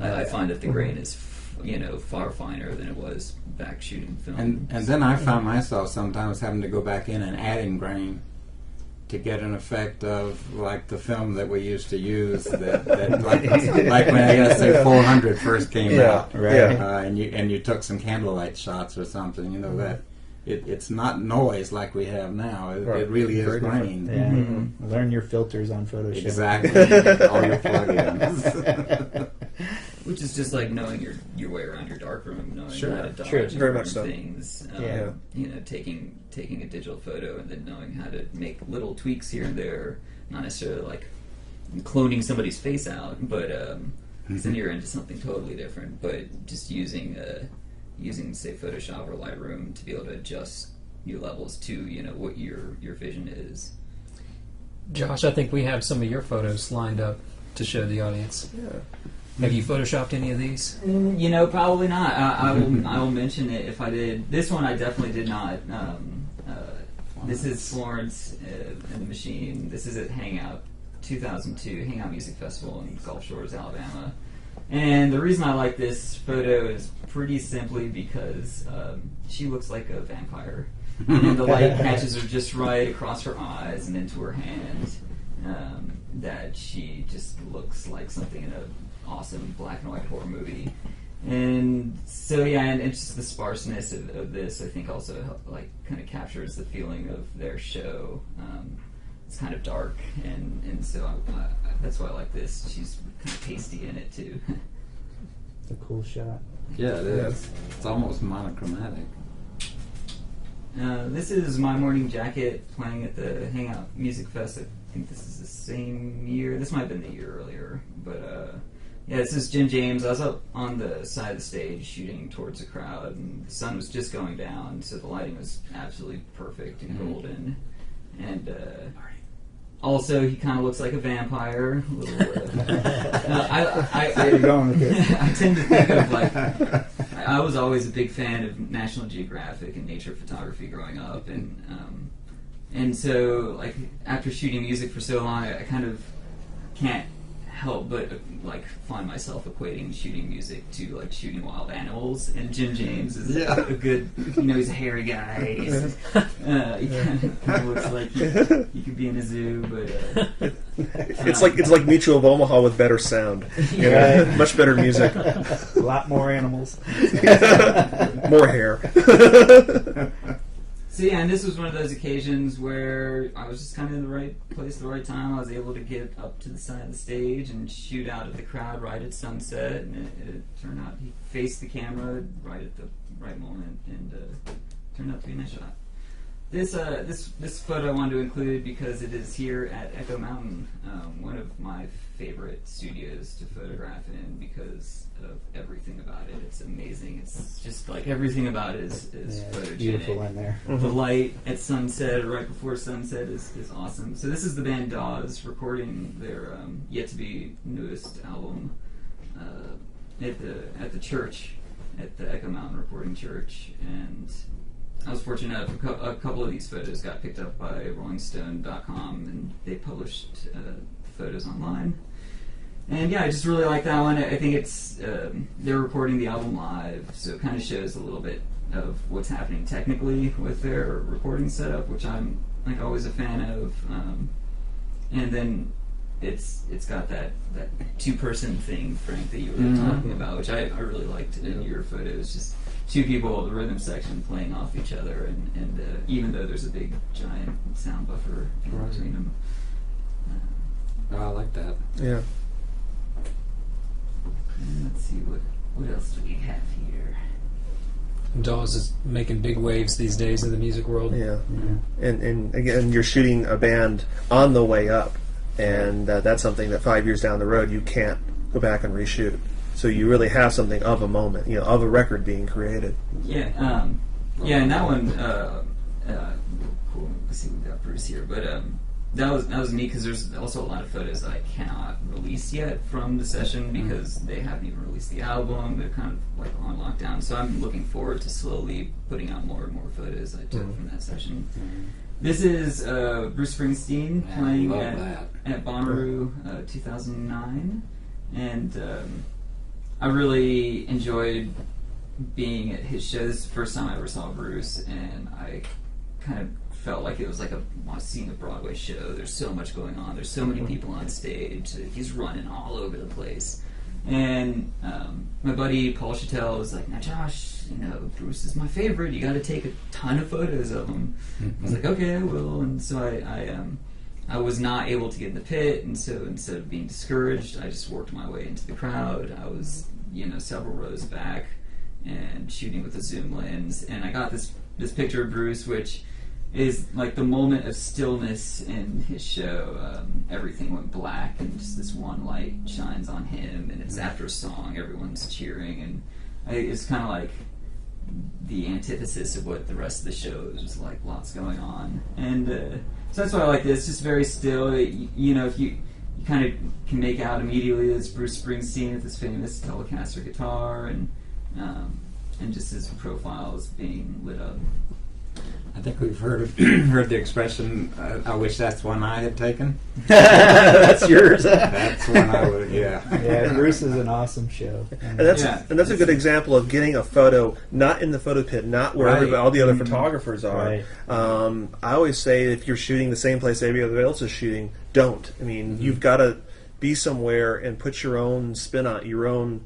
[SPEAKER 4] I find that the grain is far finer than it was back shooting film.
[SPEAKER 2] And then I found myself sometimes having to go back in and adding grain to get an effect of like the film that we used to use that like when I guess say 400 first came out,
[SPEAKER 1] right.
[SPEAKER 2] and you took some candlelight shots or something, that it's not noise like we have now. It really is
[SPEAKER 5] Very
[SPEAKER 2] grain.
[SPEAKER 1] Yeah. Learn your filters on Photoshop.
[SPEAKER 2] Exactly. All your plugins.
[SPEAKER 4] Which is just like knowing your way around your darkroom, knowing
[SPEAKER 2] Sure,
[SPEAKER 4] how to dodge
[SPEAKER 1] sure.
[SPEAKER 5] Very much so.
[SPEAKER 4] things.
[SPEAKER 1] Yeah.
[SPEAKER 4] Taking a digital photo and then knowing how to make little tweaks here and there, not necessarily like cloning somebody's face out, but 'cause then you're into something totally different. But just using say Photoshop or Lightroom to be able to adjust your levels to what your vision is.
[SPEAKER 3] Josh, I think we have some of your photos lined up to show the audience.
[SPEAKER 5] Yeah.
[SPEAKER 3] Have you photoshopped any of these?
[SPEAKER 4] Probably not. I will mention it if I did. This one I definitely did not. This is Florence and the Machine. This is at Hangout 2002 Hangout Music Festival in Gulf Shores, Alabama. And the reason I like this photo is pretty simply because she looks like a vampire. And the light catches her just right across her eyes and into her hand. That she just looks like something in an awesome black and white horror movie. And so and it's just the sparseness of this I think also kind of captures the feeling of their show. It's kind of dark and so that's why I like this. She's kind of pasty in it too.
[SPEAKER 1] It's a cool shot.
[SPEAKER 2] Yeah, it is. It's almost monochromatic.
[SPEAKER 4] This is My Morning Jacket playing at the Hangout Music Fest. I think this is the same year. This might have been the year earlier. But, yeah, this is Jim James. I was up on the side of the stage shooting towards the crowd, and the sun was just going down, so the lighting was absolutely perfect and golden. And also, he kind of looks like a vampire. A little, I tend to think of, like, I was always a big fan of National Geographic and nature photography growing up, and so, like, after shooting music for so long, I kind of can't help but, like, find myself equating shooting music to, like, shooting wild animals, and Jim James is a good, he's a hairy guy. He kind of looks like he could be in a zoo, but
[SPEAKER 5] it's like Mutual of Omaha with better sound, much better music,
[SPEAKER 1] A lot more animals.
[SPEAKER 5] more hair.
[SPEAKER 4] So yeah, and this was one of those occasions where I was just kind of in the right place at the right time. I was able to get up to the side of the stage and shoot out at the crowd right at sunset, and it turned out he faced the camera right at the right moment, and turned out to be a nice shot. This photo I wanted to include because it is here at Echo Mountain, one of my favorite studios to photograph in because of everything about it. It's amazing. It's just like everything about it is photogenic.
[SPEAKER 1] Beautiful in there.
[SPEAKER 4] The light at sunset, or right before sunset, is awesome. So this is the band Dawes recording their yet to be newest album at the church, at the Echo Mountain Recording Church, and I was fortunate enough, a couple of these photos got picked up by RollingStone.com, and they published photos online. And yeah, I just really like that one. I think it's they're recording the album live, so it kind of shows a little bit of what's happening technically with their recording setup, which I'm like always a fan of. And then it's got that two-person thing, Frank, that you were talking about, which I really liked in your photos. Just two people, the rhythm section playing off each other, and even though there's a big giant sound buffer between them.
[SPEAKER 2] I like that.
[SPEAKER 5] Yeah.
[SPEAKER 4] And let's see what else do we have here.
[SPEAKER 3] Dawes is making big waves these days in the music world.
[SPEAKER 5] Yeah. And again, you're shooting a band on the way up, and that's something that 5 years down the road you can't go back and reshoot. So you really have something of a moment, of a record being created.
[SPEAKER 4] Yeah, and that one, cool. Let's see, we got Bruce here, but that was neat because there's also a lot of photos that I cannot release yet from the session because they haven't even released the album. They're kind of like on lockdown, so I'm looking forward to slowly putting out more and more photos I took from that session. This is Bruce Springsteen playing at Bonnaroo 2009, and I really enjoyed being at his show. This is the first time I ever saw Bruce, and I kind of felt like it was like seeing a Broadway show. There's so much going on. There's so many people on stage. He's running all over the place. And my buddy Paul Chattel was like, "Now, Josh, Bruce is my favorite. You got to take a ton of photos of him." I was like, "Okay, I will." And so I was not able to get in the pit, and so instead of being discouraged, I just worked my way into the crowd. I was, several rows back and shooting with a zoom lens, and I got this picture of Bruce, which is like the moment of stillness in his show. Everything went black, and just this one light shines on him, and it's after a song, everyone's cheering, and it's kind of like the antithesis of what the rest of the show is, just like lots going on. And so that's why I like this, just very still. If you kind of can make out immediately it's Bruce Springsteen with his famous Telecaster guitar, and just his profile is being lit up.
[SPEAKER 2] I think we've heard the expression, I wish that's one I had taken.
[SPEAKER 1] That's yours.
[SPEAKER 2] That's one I would, yeah.
[SPEAKER 1] Yeah, Bruce is an awesome show.
[SPEAKER 5] And that's a good example of getting a photo not in the photo pit, not where all the other photographers are.
[SPEAKER 1] Right.
[SPEAKER 5] I always say if you're shooting the same place everybody else is shooting, don't. I mean, you've got to be somewhere and put your own spin on your own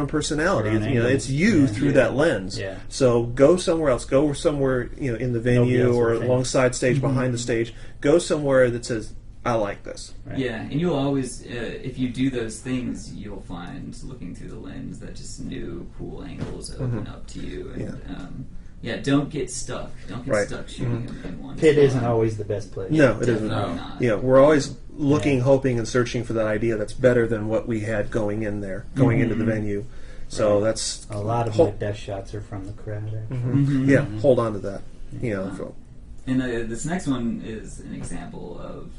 [SPEAKER 5] personality. It's you through that lens.
[SPEAKER 1] Yeah.
[SPEAKER 5] So go somewhere else. Go somewhere in the venue or alongside stage, behind the stage. Go somewhere that says, I like this.
[SPEAKER 1] Right.
[SPEAKER 4] Yeah, and you'll always, if you do those things, you'll find looking through the lens that just new cool angles open up to you. And don't get stuck. Don't get stuck shooting in one
[SPEAKER 1] Pit
[SPEAKER 4] spot.
[SPEAKER 1] isn't always the best place.
[SPEAKER 5] No, it isn't.
[SPEAKER 4] Definitely not.
[SPEAKER 5] Yeah, we're always looking, hoping, and searching for that idea that's better than what we had going in there, going into the venue. So that's
[SPEAKER 1] A lot of my best shots are from the crowd, actually.
[SPEAKER 5] yeah. Hold on to that.
[SPEAKER 4] And this next one is an example of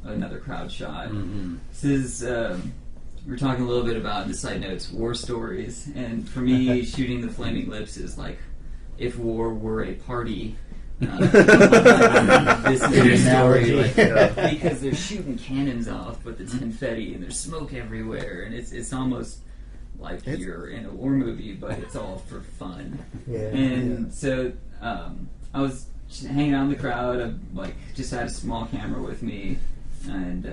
[SPEAKER 4] another crowd shot. This is, we were talking a little bit about in the side notes, war stories. And for me, shooting the Flaming Lips is like if war were a party. This is a story, like, because they're shooting cannons off with the confetti and there's smoke everywhere, and it's almost like you're in a war movie, but it's all for fun. So I was hanging out in the crowd. I just had a small camera with me, and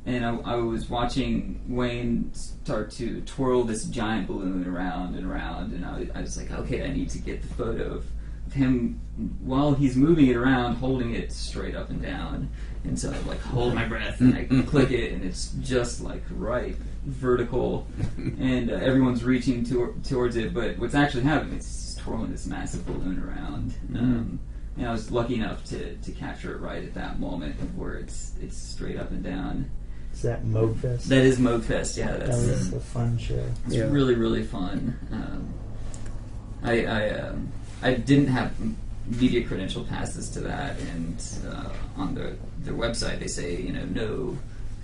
[SPEAKER 4] I was watching Wayne start to twirl this giant balloon around and around, and I was like, okay, I need to get the photo of him while he's moving it around, holding it straight up and down. And so I hold my breath and I click it, and it's just right vertical, and everyone's reaching towards it. But what's actually happening is it's twirling this massive balloon around. And I was lucky enough to capture it right at that moment where it's straight up and down.
[SPEAKER 1] Is that Mogefest?
[SPEAKER 4] That is Mogefest, yeah.
[SPEAKER 1] That was a fun show.
[SPEAKER 4] It's really, really fun. I didn't have media credential passes to that, and on their website they say, no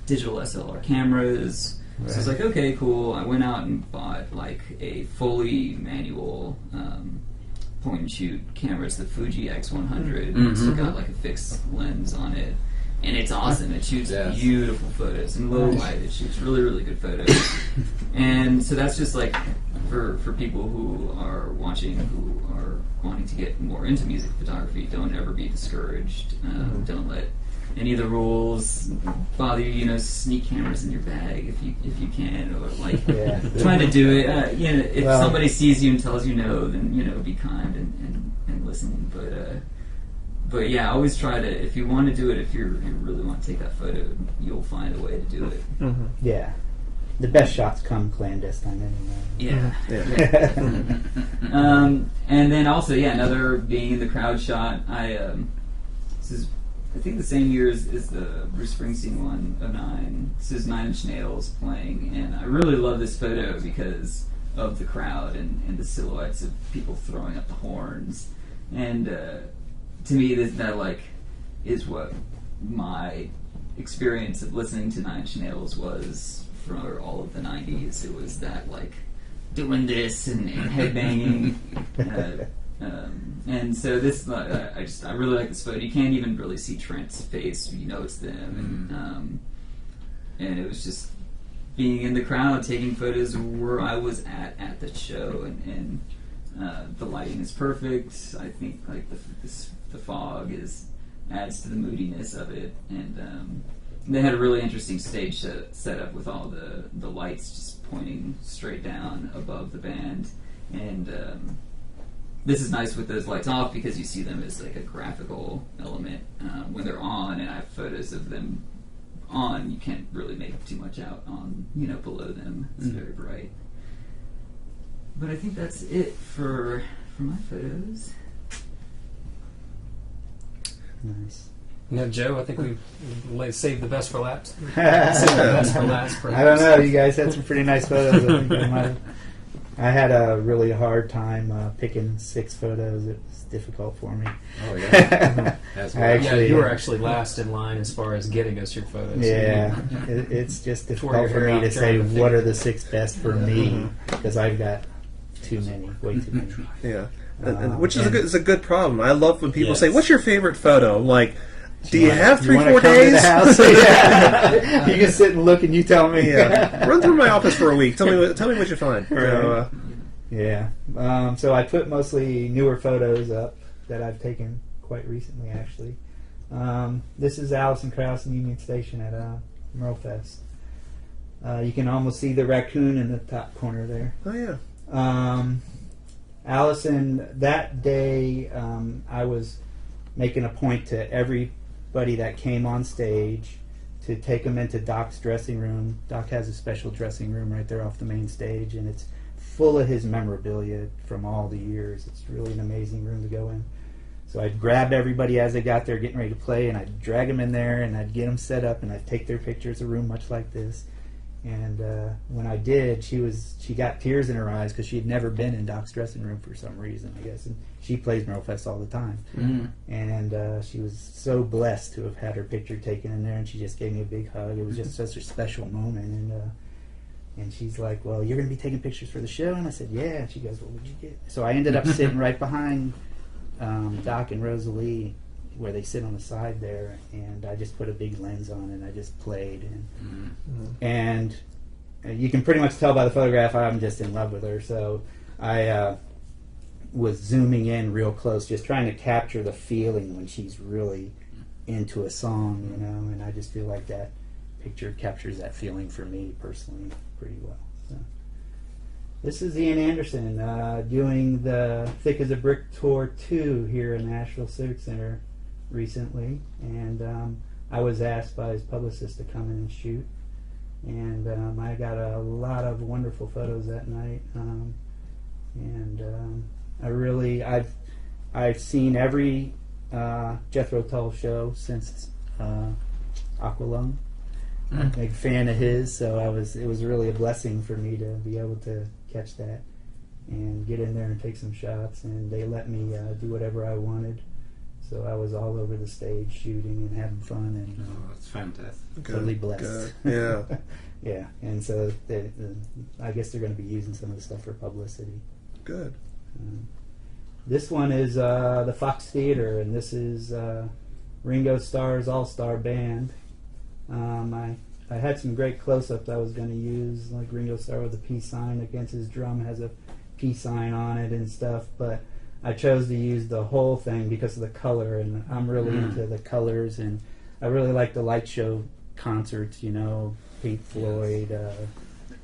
[SPEAKER 4] digital SLR cameras. So I was like, okay, cool. I went out and bought a fully manual point and shoot camera. It's the Fuji X100. It's got a fixed lens on it, and it's awesome. It shoots beautiful photos in low light. It shoots really, really good photos. And so that's just for people who are watching, who are wanting to get more into music photography. Don't ever be discouraged. Don't let any of the rules bother you. Sneak cameras in your bag if you can, or trying to do it. If somebody sees you and tells you no, then be kind and listen. But yeah, always try to. If you want to do it, if you really want to take that photo, you'll find a way to do it.
[SPEAKER 1] Yeah, the best shots come clandestine anyway.
[SPEAKER 4] Yeah. And then also, another being in the crowd shot. This is, I think, the same year as the Bruce Springsteen one, 09. This is 9 Inch Nails playing, and I really love this photo because of the crowd and the silhouettes of people throwing up the horns. And to me, that is what my experience of listening to 9 Inch Nails was for all of the 90s. It was that doing this and headbanging. And so this, I really like this photo. You can't even really see Trent's face. It's them. And it was just being in the crowd, taking photos where I was at the show. And the lighting is perfect. I think the fog adds to the moodiness of it. And they had a really interesting stage set up with all the lights just pointing straight down above the band. And this is nice with those lights off because you see them as a graphical element. When they're on, and I have photos of them on, you can't really make too much out on below them. It's very bright. But I think that's it for my photos.
[SPEAKER 1] Nice.
[SPEAKER 3] Now, Joe, I think we've saved the best for last. Saved the best for last, perhaps.
[SPEAKER 1] I don't know. You guys had some pretty nice photos. I think I had a really hard time picking 6 photos. It was difficult for me.
[SPEAKER 2] Oh, yeah.
[SPEAKER 3] You were actually last in line as far as getting us your photos.
[SPEAKER 1] Yeah. It's just difficult for me to say what are the 6 best for me, because I've got too many, way too many.
[SPEAKER 5] Yeah. Which is a good problem. I love when people say, "What's your favorite photo?" I'm like, do you have 3-4 days?
[SPEAKER 1] Yeah. You can sit and look, and you tell me.
[SPEAKER 5] Yeah. Run through my office for a week. Tell me what you find.
[SPEAKER 1] Right. So I put mostly newer photos up that I've taken quite recently, actually. This is Allison Krauss in Union Station at Merlefest. You can almost see the raccoon in the top corner there.
[SPEAKER 5] Oh yeah.
[SPEAKER 1] Allison, that day, I was making a point to every everybody that came on stage to take them into Doc's dressing room. Doc has a special dressing room right there off the main stage, and it's full of his memorabilia from all the years. It's really an amazing room to go in. So I'd grab everybody as they got there getting ready to play, and I'd drag them in there, and I'd get them set up, and I'd take their pictures, a room much like this. And when I did, she got tears in her eyes because she had never been in Doc's dressing room for some reason, I guess. And she plays Merlefest all the time.
[SPEAKER 3] Mm-hmm.
[SPEAKER 1] And she was so blessed to have had her picture taken in there, and she just gave me a big hug. It was just such a special moment. And she's like, well, you're going to be taking pictures for the show? And I said, yeah. And she goes, well, what'd you get? So I ended up sitting right behind Doc and Rosalie, where they sit on the side there, and I just put a big lens on and I just played. And you can pretty much tell by the photograph I'm just in love with her. So I was zooming in real close, just trying to capture the feeling when she's really into a song, you know, and I just feel like that picture captures that feeling for me personally pretty well. So this is Ian Anderson doing the Thick as a Brick Tour 2 here in Nashville Civic Center recently, and I was asked by his publicist to come in and shoot, and I got a lot of wonderful photos that night, and I've seen every Jethro Tull show since Aqualung. Big fan of his, so it was really a blessing for me to be able to catch that and get in there and take some shots, and they let me do whatever I wanted. So I was all over the stage shooting and having fun, and
[SPEAKER 2] that's fantastic.
[SPEAKER 1] totally blessed.
[SPEAKER 5] Yeah.
[SPEAKER 1] Yeah, and so I guess they're going to be using some of the stuff for publicity.
[SPEAKER 5] Good.
[SPEAKER 1] This one is the Fox Theater, and this is Ringo Starr's All-Star Band. I had some great close-ups I was going to use, like Ringo Starr with a peace sign against his drum has a peace sign on it and stuff, but I chose to use the whole thing because of the color, and I'm really into the colors, and I really like the light show concerts, you know, Pink Floyd,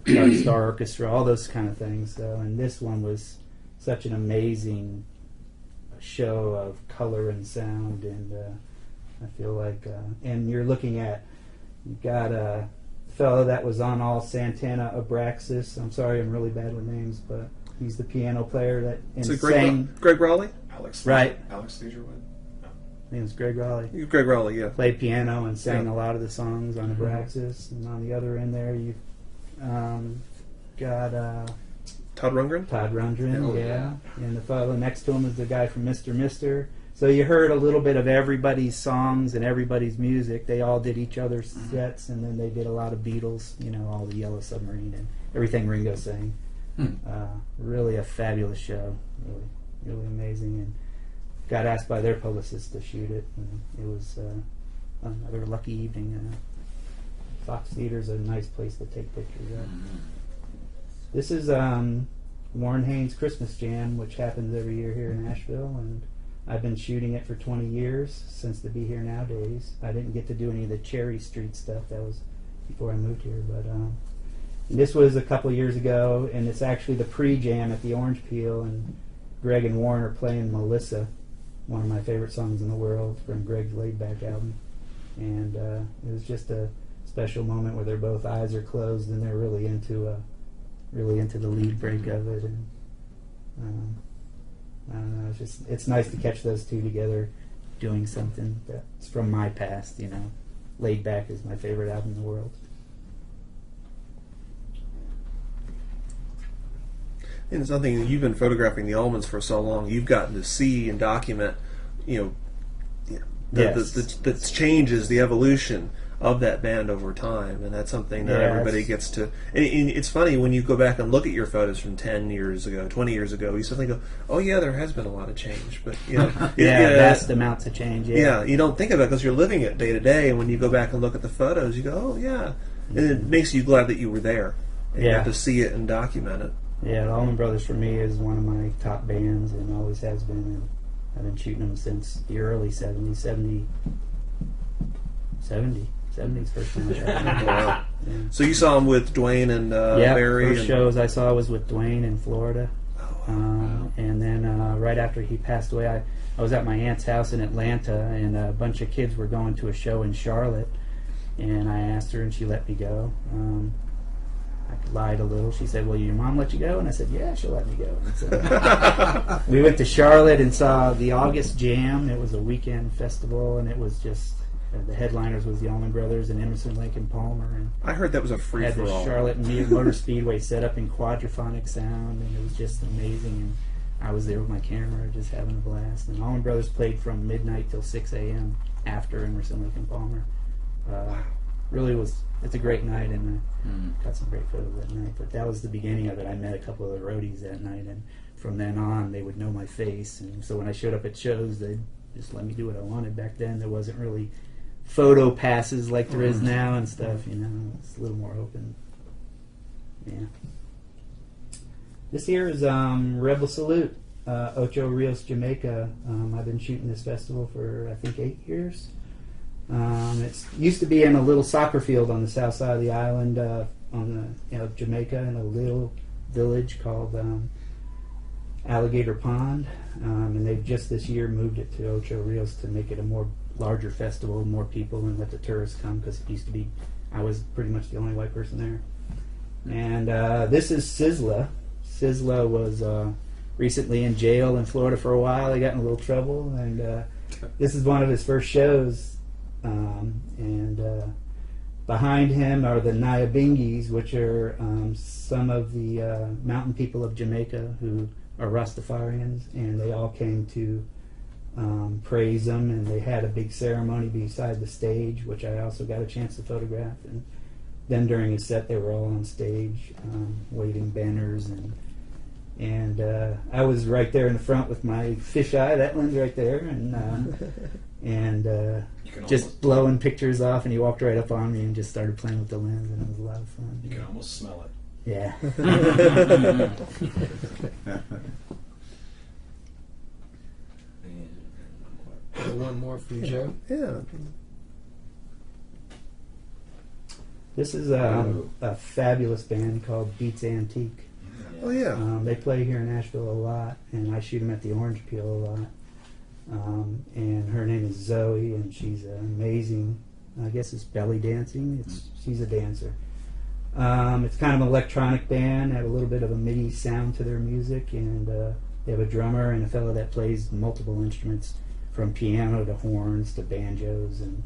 [SPEAKER 1] Dark Star Orchestra, all those kind of things. So, and this one was such an amazing show of color and sound, and I feel like, and you're looking at, you've got a fellow that was on all Santana Abraxas. I'm sorry, I'm really bad with names, but he's the piano player that sang.
[SPEAKER 5] Greg Raleigh?
[SPEAKER 1] Right.
[SPEAKER 6] Alex Leisure-Wood? No.
[SPEAKER 1] I think it was Greg Raleigh.
[SPEAKER 5] Greg Raleigh, yeah.
[SPEAKER 1] Played piano and sang
[SPEAKER 5] Yeah.
[SPEAKER 1] a lot of the songs on Abraxas. And on the other end there, you've got
[SPEAKER 5] Todd Rundgren?
[SPEAKER 1] Todd Rundgren,
[SPEAKER 5] Oh,
[SPEAKER 1] yeah. And the fellow next to him is the guy from Mr. Mister. So you heard a little bit of everybody's songs and everybody's music. They all did each other's sets, and then they did a lot of Beatles, you know, all the Yellow Submarine and everything Ringo sang. Really a fabulous show. Really, really amazing. And got asked by their publicist to shoot it, and it was another lucky evening. Fox Theater's a nice place to take pictures of. This is Warren Haynes' Christmas Jam, which happens every year here in Nashville, and I've been shooting it for 20 years, since the Be Here Now days. I didn't get to do any of the Cherry Street stuff. That was before I moved here, but this was a couple years ago, and it's actually the pre-jam at the Orange Peel, and Greg and Warren are playing Melissa, one of my favorite songs in the world from Greg's Laid Back album. And it was just a special moment where their both eyes are closed and they're really into the lead break of it. And I don't know, it's nice to catch those two together doing something that's from my past, you know. Laid Back is my favorite album in the world.
[SPEAKER 5] And it's something that you've been photographing the Allmans for so long. You've gotten to see and document, you know, the changes, the evolution of that band over time, and that's something that everybody gets to. And it's funny when you go back and look at your photos from 10 years ago, 20 years ago. You suddenly go, "Oh yeah, there has been a lot of change." But you know,
[SPEAKER 1] vast amounts of change.
[SPEAKER 5] Yeah, you don't think of it because you're living it day to day, and when you go back and look at the photos, you go, "Oh yeah," and it makes you glad that you were there and you got to see it and document it.
[SPEAKER 1] Yeah, the Allman Brothers for me is one of my top bands and always has been. And I've been shooting them since the early 70s, 70s first time I shot them.
[SPEAKER 5] Wow.
[SPEAKER 1] Yeah.
[SPEAKER 5] So you saw them with Dwayne and Barry?
[SPEAKER 1] First shows I saw was with Dwayne in Florida.
[SPEAKER 5] Oh,
[SPEAKER 1] And then right after he passed away, I was at my aunt's house in Atlanta, and a bunch of kids were going to a show in Charlotte, and I asked her, and she let me go. I lied a little. She said, "Well, your mom let you go?" And I said, "Yeah, she'll let me go." So we went to Charlotte and saw the August Jam. It was a weekend festival, and it was just the headliners was the Allman Brothers and Emerson, Lake and Palmer, and
[SPEAKER 5] I heard that was a free
[SPEAKER 1] had
[SPEAKER 5] for
[SPEAKER 1] the
[SPEAKER 5] all.
[SPEAKER 1] Charlotte Motor Speedway set up in quadraphonic sound, and it was just amazing. And I was there with my camera, just having a blast. And Allman Brothers played from midnight till 6 a.m. after Emerson, Lake and Palmer. Really it's a great night, and I got some great photos that night. But that was the beginning of it. I met a couple of the roadies that night, and from then on, they would know my face. And so when I showed up at shows, they'd just let me do what I wanted. Back then, there wasn't really photo passes like there is now and stuff, you know. It's a little more open. Yeah. This here is Rebel Salute, Ocho Rios, Jamaica. I've been shooting this festival for, I think, 8 years. It used to be in a little soccer field on the south side of the island, on the Jamaica, in a little village called Alligator Pond, and they've just this year moved it to Ocho Rios to make it a more larger festival, more people, and let the tourists come, because it used to be, I was pretty much the only white person there. And this is Sizzla. Sizzla was recently in jail in Florida for a while. He got in a little trouble, and this is one of his first shows. Behind him are the Nyabingis, which are some of the mountain people of Jamaica who are Rastafarians, and they all came to praise him, and they had a big ceremony beside the stage, which I also got a chance to photograph. And then during his set, they were all on stage waving banners, and I was right there in the front with my fisheye, that one's right there, and just blowing pictures off, and he walked right up on me and just started playing with the lens, and it was a lot of fun.
[SPEAKER 6] You can almost smell it.
[SPEAKER 1] Yeah.
[SPEAKER 3] One more from Joe.
[SPEAKER 5] Yeah.
[SPEAKER 1] This is a fabulous band called Beats Antique.
[SPEAKER 5] Oh yeah.
[SPEAKER 1] They play here in Nashville a lot, and I shoot them at the Orange Peel a lot. And her name is Zoe, and she's amazing. I guess it's belly dancing. She's a dancer. It's kind of an electronic band. They have a little bit of a MIDI sound to their music, and they have a drummer and a fellow that plays multiple instruments, from piano to horns to banjos, and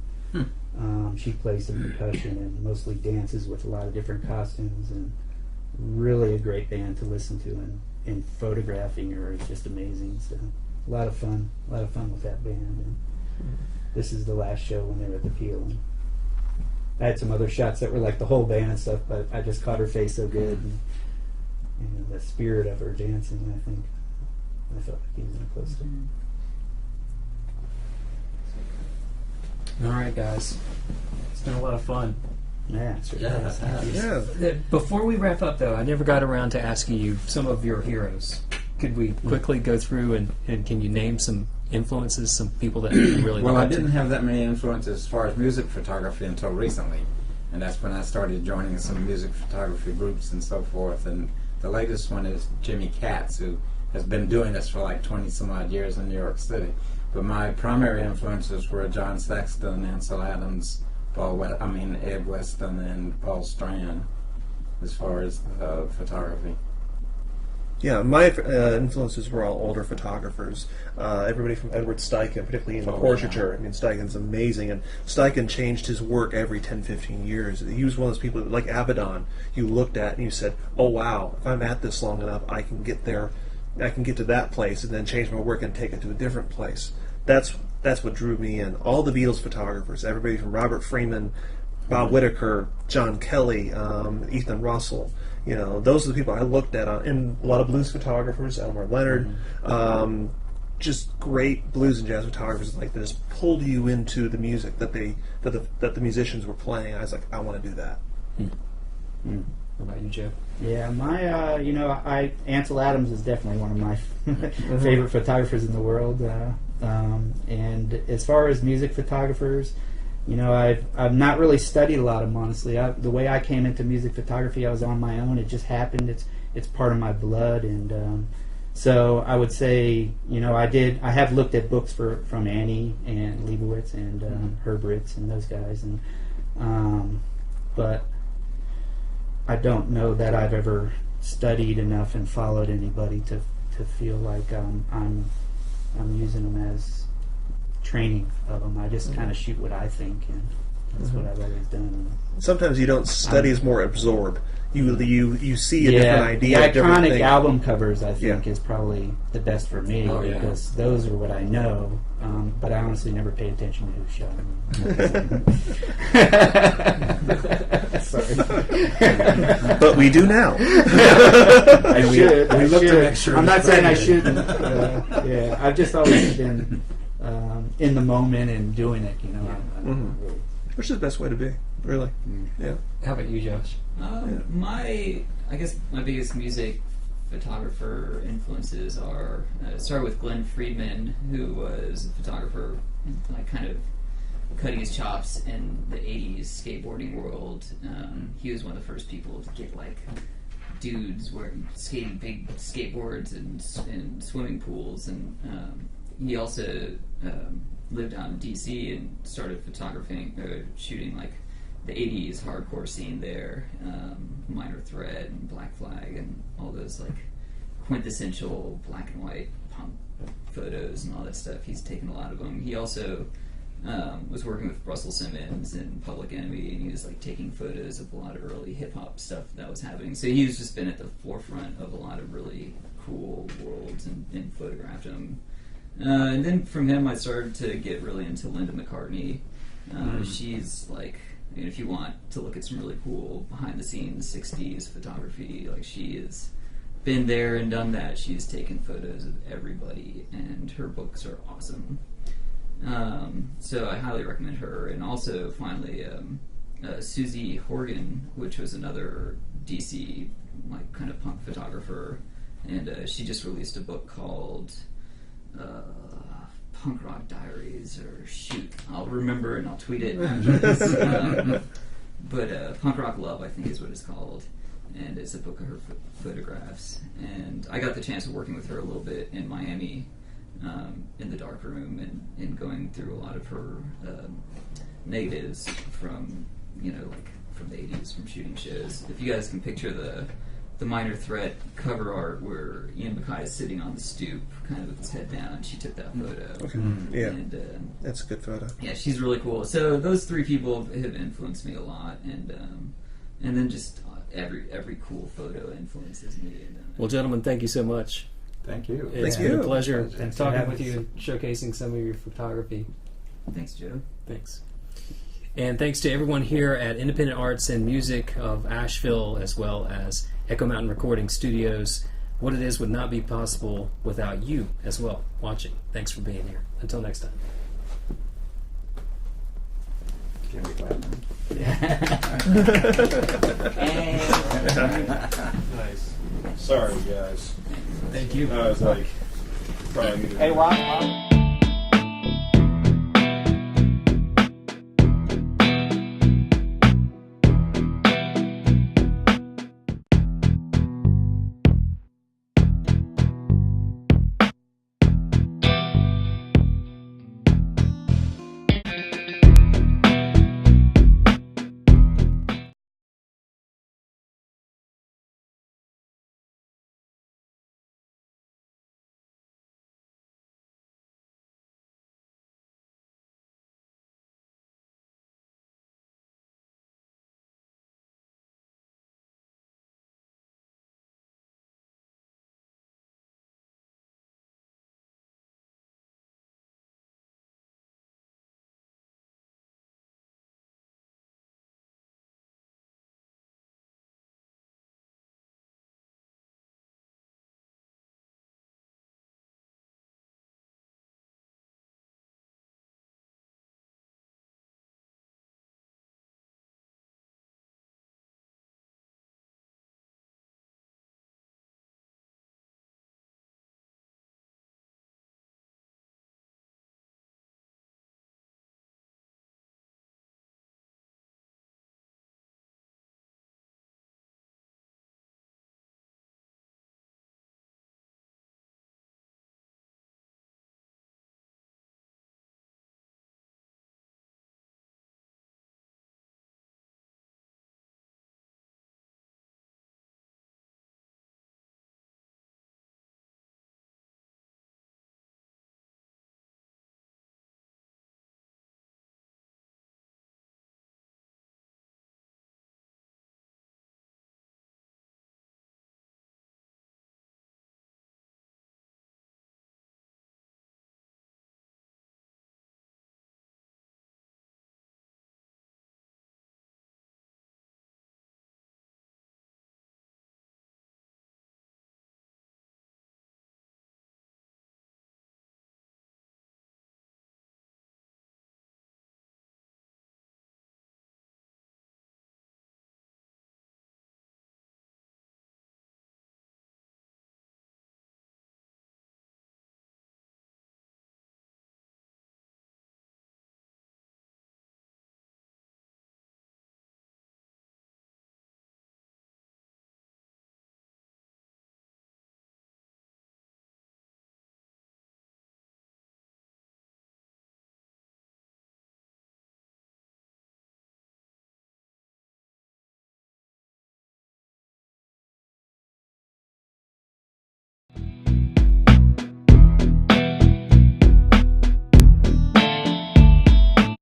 [SPEAKER 1] she plays some percussion and mostly dances with a lot of different costumes, and really a great band to listen to, and photographing her is just amazing. So a lot of fun with that band. And this is the last show when they were at the Peel. And I had some other shots that were like the whole band and stuff, but I just caught her face so good, and the spirit of her dancing, I think I felt like he was in close to her.
[SPEAKER 3] All right, guys. It's been a lot of fun.
[SPEAKER 1] Yeah, it's really
[SPEAKER 2] Yeah,
[SPEAKER 1] nice.
[SPEAKER 2] it has.
[SPEAKER 5] Yeah.
[SPEAKER 3] Before we wrap up, though, I never got around to asking you some of your heroes. Could we quickly go through and can you name some influences, some people that you really
[SPEAKER 2] Well, I
[SPEAKER 3] liked?
[SPEAKER 2] didn't have that many influences as far as music photography until recently, and that's when I started joining some music photography groups and so forth. And the latest one is Jimmy Katz, who has been doing this for like 20 some odd years in New York City. But my primary influences were John Sexton, Ansel Adams, Ed Weston, and Paul Strand, as far as photography.
[SPEAKER 5] Yeah, my influences were all older photographers. Everybody from Edward Steichen, particularly in portraiture. I mean, Steichen's amazing, and Steichen changed his work every 10, 15 years. He was one of those people, like Abaddon, you looked at and you said, oh wow, if I'm at this long enough, I can get there, I can get to that place and then change my work and take it to a different place. That's what drew me in. All the Beatles photographers, everybody from Robert Freeman, Bob Whitaker, John Kelly, Ethan Russell, you know, those are the people I looked at. And a lot of blues photographers, Elmer Leonard, just great blues and jazz photographers like this pulled you into the music that the musicians were playing. I was like, I want to do that.
[SPEAKER 3] What about you, Joe?
[SPEAKER 1] Yeah, my Ansel Adams is definitely one of my favorite photographers in the world. And as far as music photographers, you know, I've not really studied a lot of them, honestly. The way I came into music photography, I was on my own. It just happened. It's part of my blood, and So I would say, I have looked at books from Annie and Leibowitz and Herbritz and those guys, and but I don't know that I've ever studied enough and followed anybody to feel like I'm using them as training of them. I just kind of shoot what I think, and that's what I've always done.
[SPEAKER 5] Sometimes you don't study as more absorb. You see a different idea.
[SPEAKER 1] The
[SPEAKER 5] a different
[SPEAKER 1] iconic
[SPEAKER 5] thing.
[SPEAKER 1] album covers, I think, is probably the best for me because those are what I know. But I honestly never paid attention to who shot them. Sorry.
[SPEAKER 5] But we do now.
[SPEAKER 1] I should.
[SPEAKER 2] we
[SPEAKER 1] I
[SPEAKER 2] look to
[SPEAKER 1] should.
[SPEAKER 2] make sure
[SPEAKER 1] I'm not
[SPEAKER 2] it's
[SPEAKER 1] saying I
[SPEAKER 2] ready.
[SPEAKER 1] shouldn't. I've just always been in the moment and doing it.
[SPEAKER 5] Which is the best way to be, really. Yeah.
[SPEAKER 3] How about you, Josh?
[SPEAKER 4] I guess my biggest music photographer influences are started with Glenn Friedman, who was a photographer, like kind of cutting his chops in the '80s skateboarding world. He was one of the first people to get like dudes skating big skateboards and swimming pools, and he also lived out in DC and started shooting like the '80s hardcore scene there, Minor Threat and Black Flag and all those like quintessential black and white punk photos and all that stuff. He's taken a lot of them. He also was working with Russell Simmons and Public Enemy, and he was like taking photos of a lot of early hip hop stuff that was happening. So he's just been at the forefront of a lot of really cool worlds and photographed them. And then from him, I started to get really into Linda McCartney. She's like, if you want to look at some really cool behind-the-scenes 60s photography, like she has been there and done that. She's taken photos of everybody, and her books are awesome. So I highly recommend her. And also, finally, Suzy Horgan, which was another DC like kind of punk photographer, and she just released a book called Punk Rock Diaries, or shoot, I'll remember and I'll tweet it after this. But Punk Rock Love, I think, is what it's called, and it's a book of her photographs. And I got the chance of working with her a little bit in Miami, in the dark room, and going through a lot of her negatives from from the '80s, from shooting shows. If you guys can picture the Minor Threat cover art where Ian MacKaye is sitting on the stoop, kind of with his head down, she took that photo.
[SPEAKER 5] Okay. Yeah.
[SPEAKER 4] And,
[SPEAKER 5] That's a good photo.
[SPEAKER 4] yeah, she's really cool. So those three people have influenced me a lot, and then just every cool photo influences me.
[SPEAKER 3] Well, gentlemen, thank you so much.
[SPEAKER 2] Thank you.
[SPEAKER 3] It's
[SPEAKER 5] Thank
[SPEAKER 3] been
[SPEAKER 5] you.
[SPEAKER 3] a pleasure
[SPEAKER 1] Thanks for
[SPEAKER 3] talking
[SPEAKER 1] having
[SPEAKER 3] with
[SPEAKER 1] us.
[SPEAKER 3] you and showcasing some of your photography.
[SPEAKER 4] Thanks, Joe.
[SPEAKER 3] Thanks. And thanks to everyone here at Independent Arts and Music of Asheville, as well as Echo Mountain Recording Studios. What it is would not be possible without you as well watching. Thanks for being here. Until next time.
[SPEAKER 2] Can we clap now? Nice. Sorry, guys.
[SPEAKER 3] Thank you.
[SPEAKER 2] I was like, probably.
[SPEAKER 1] Hey, wow.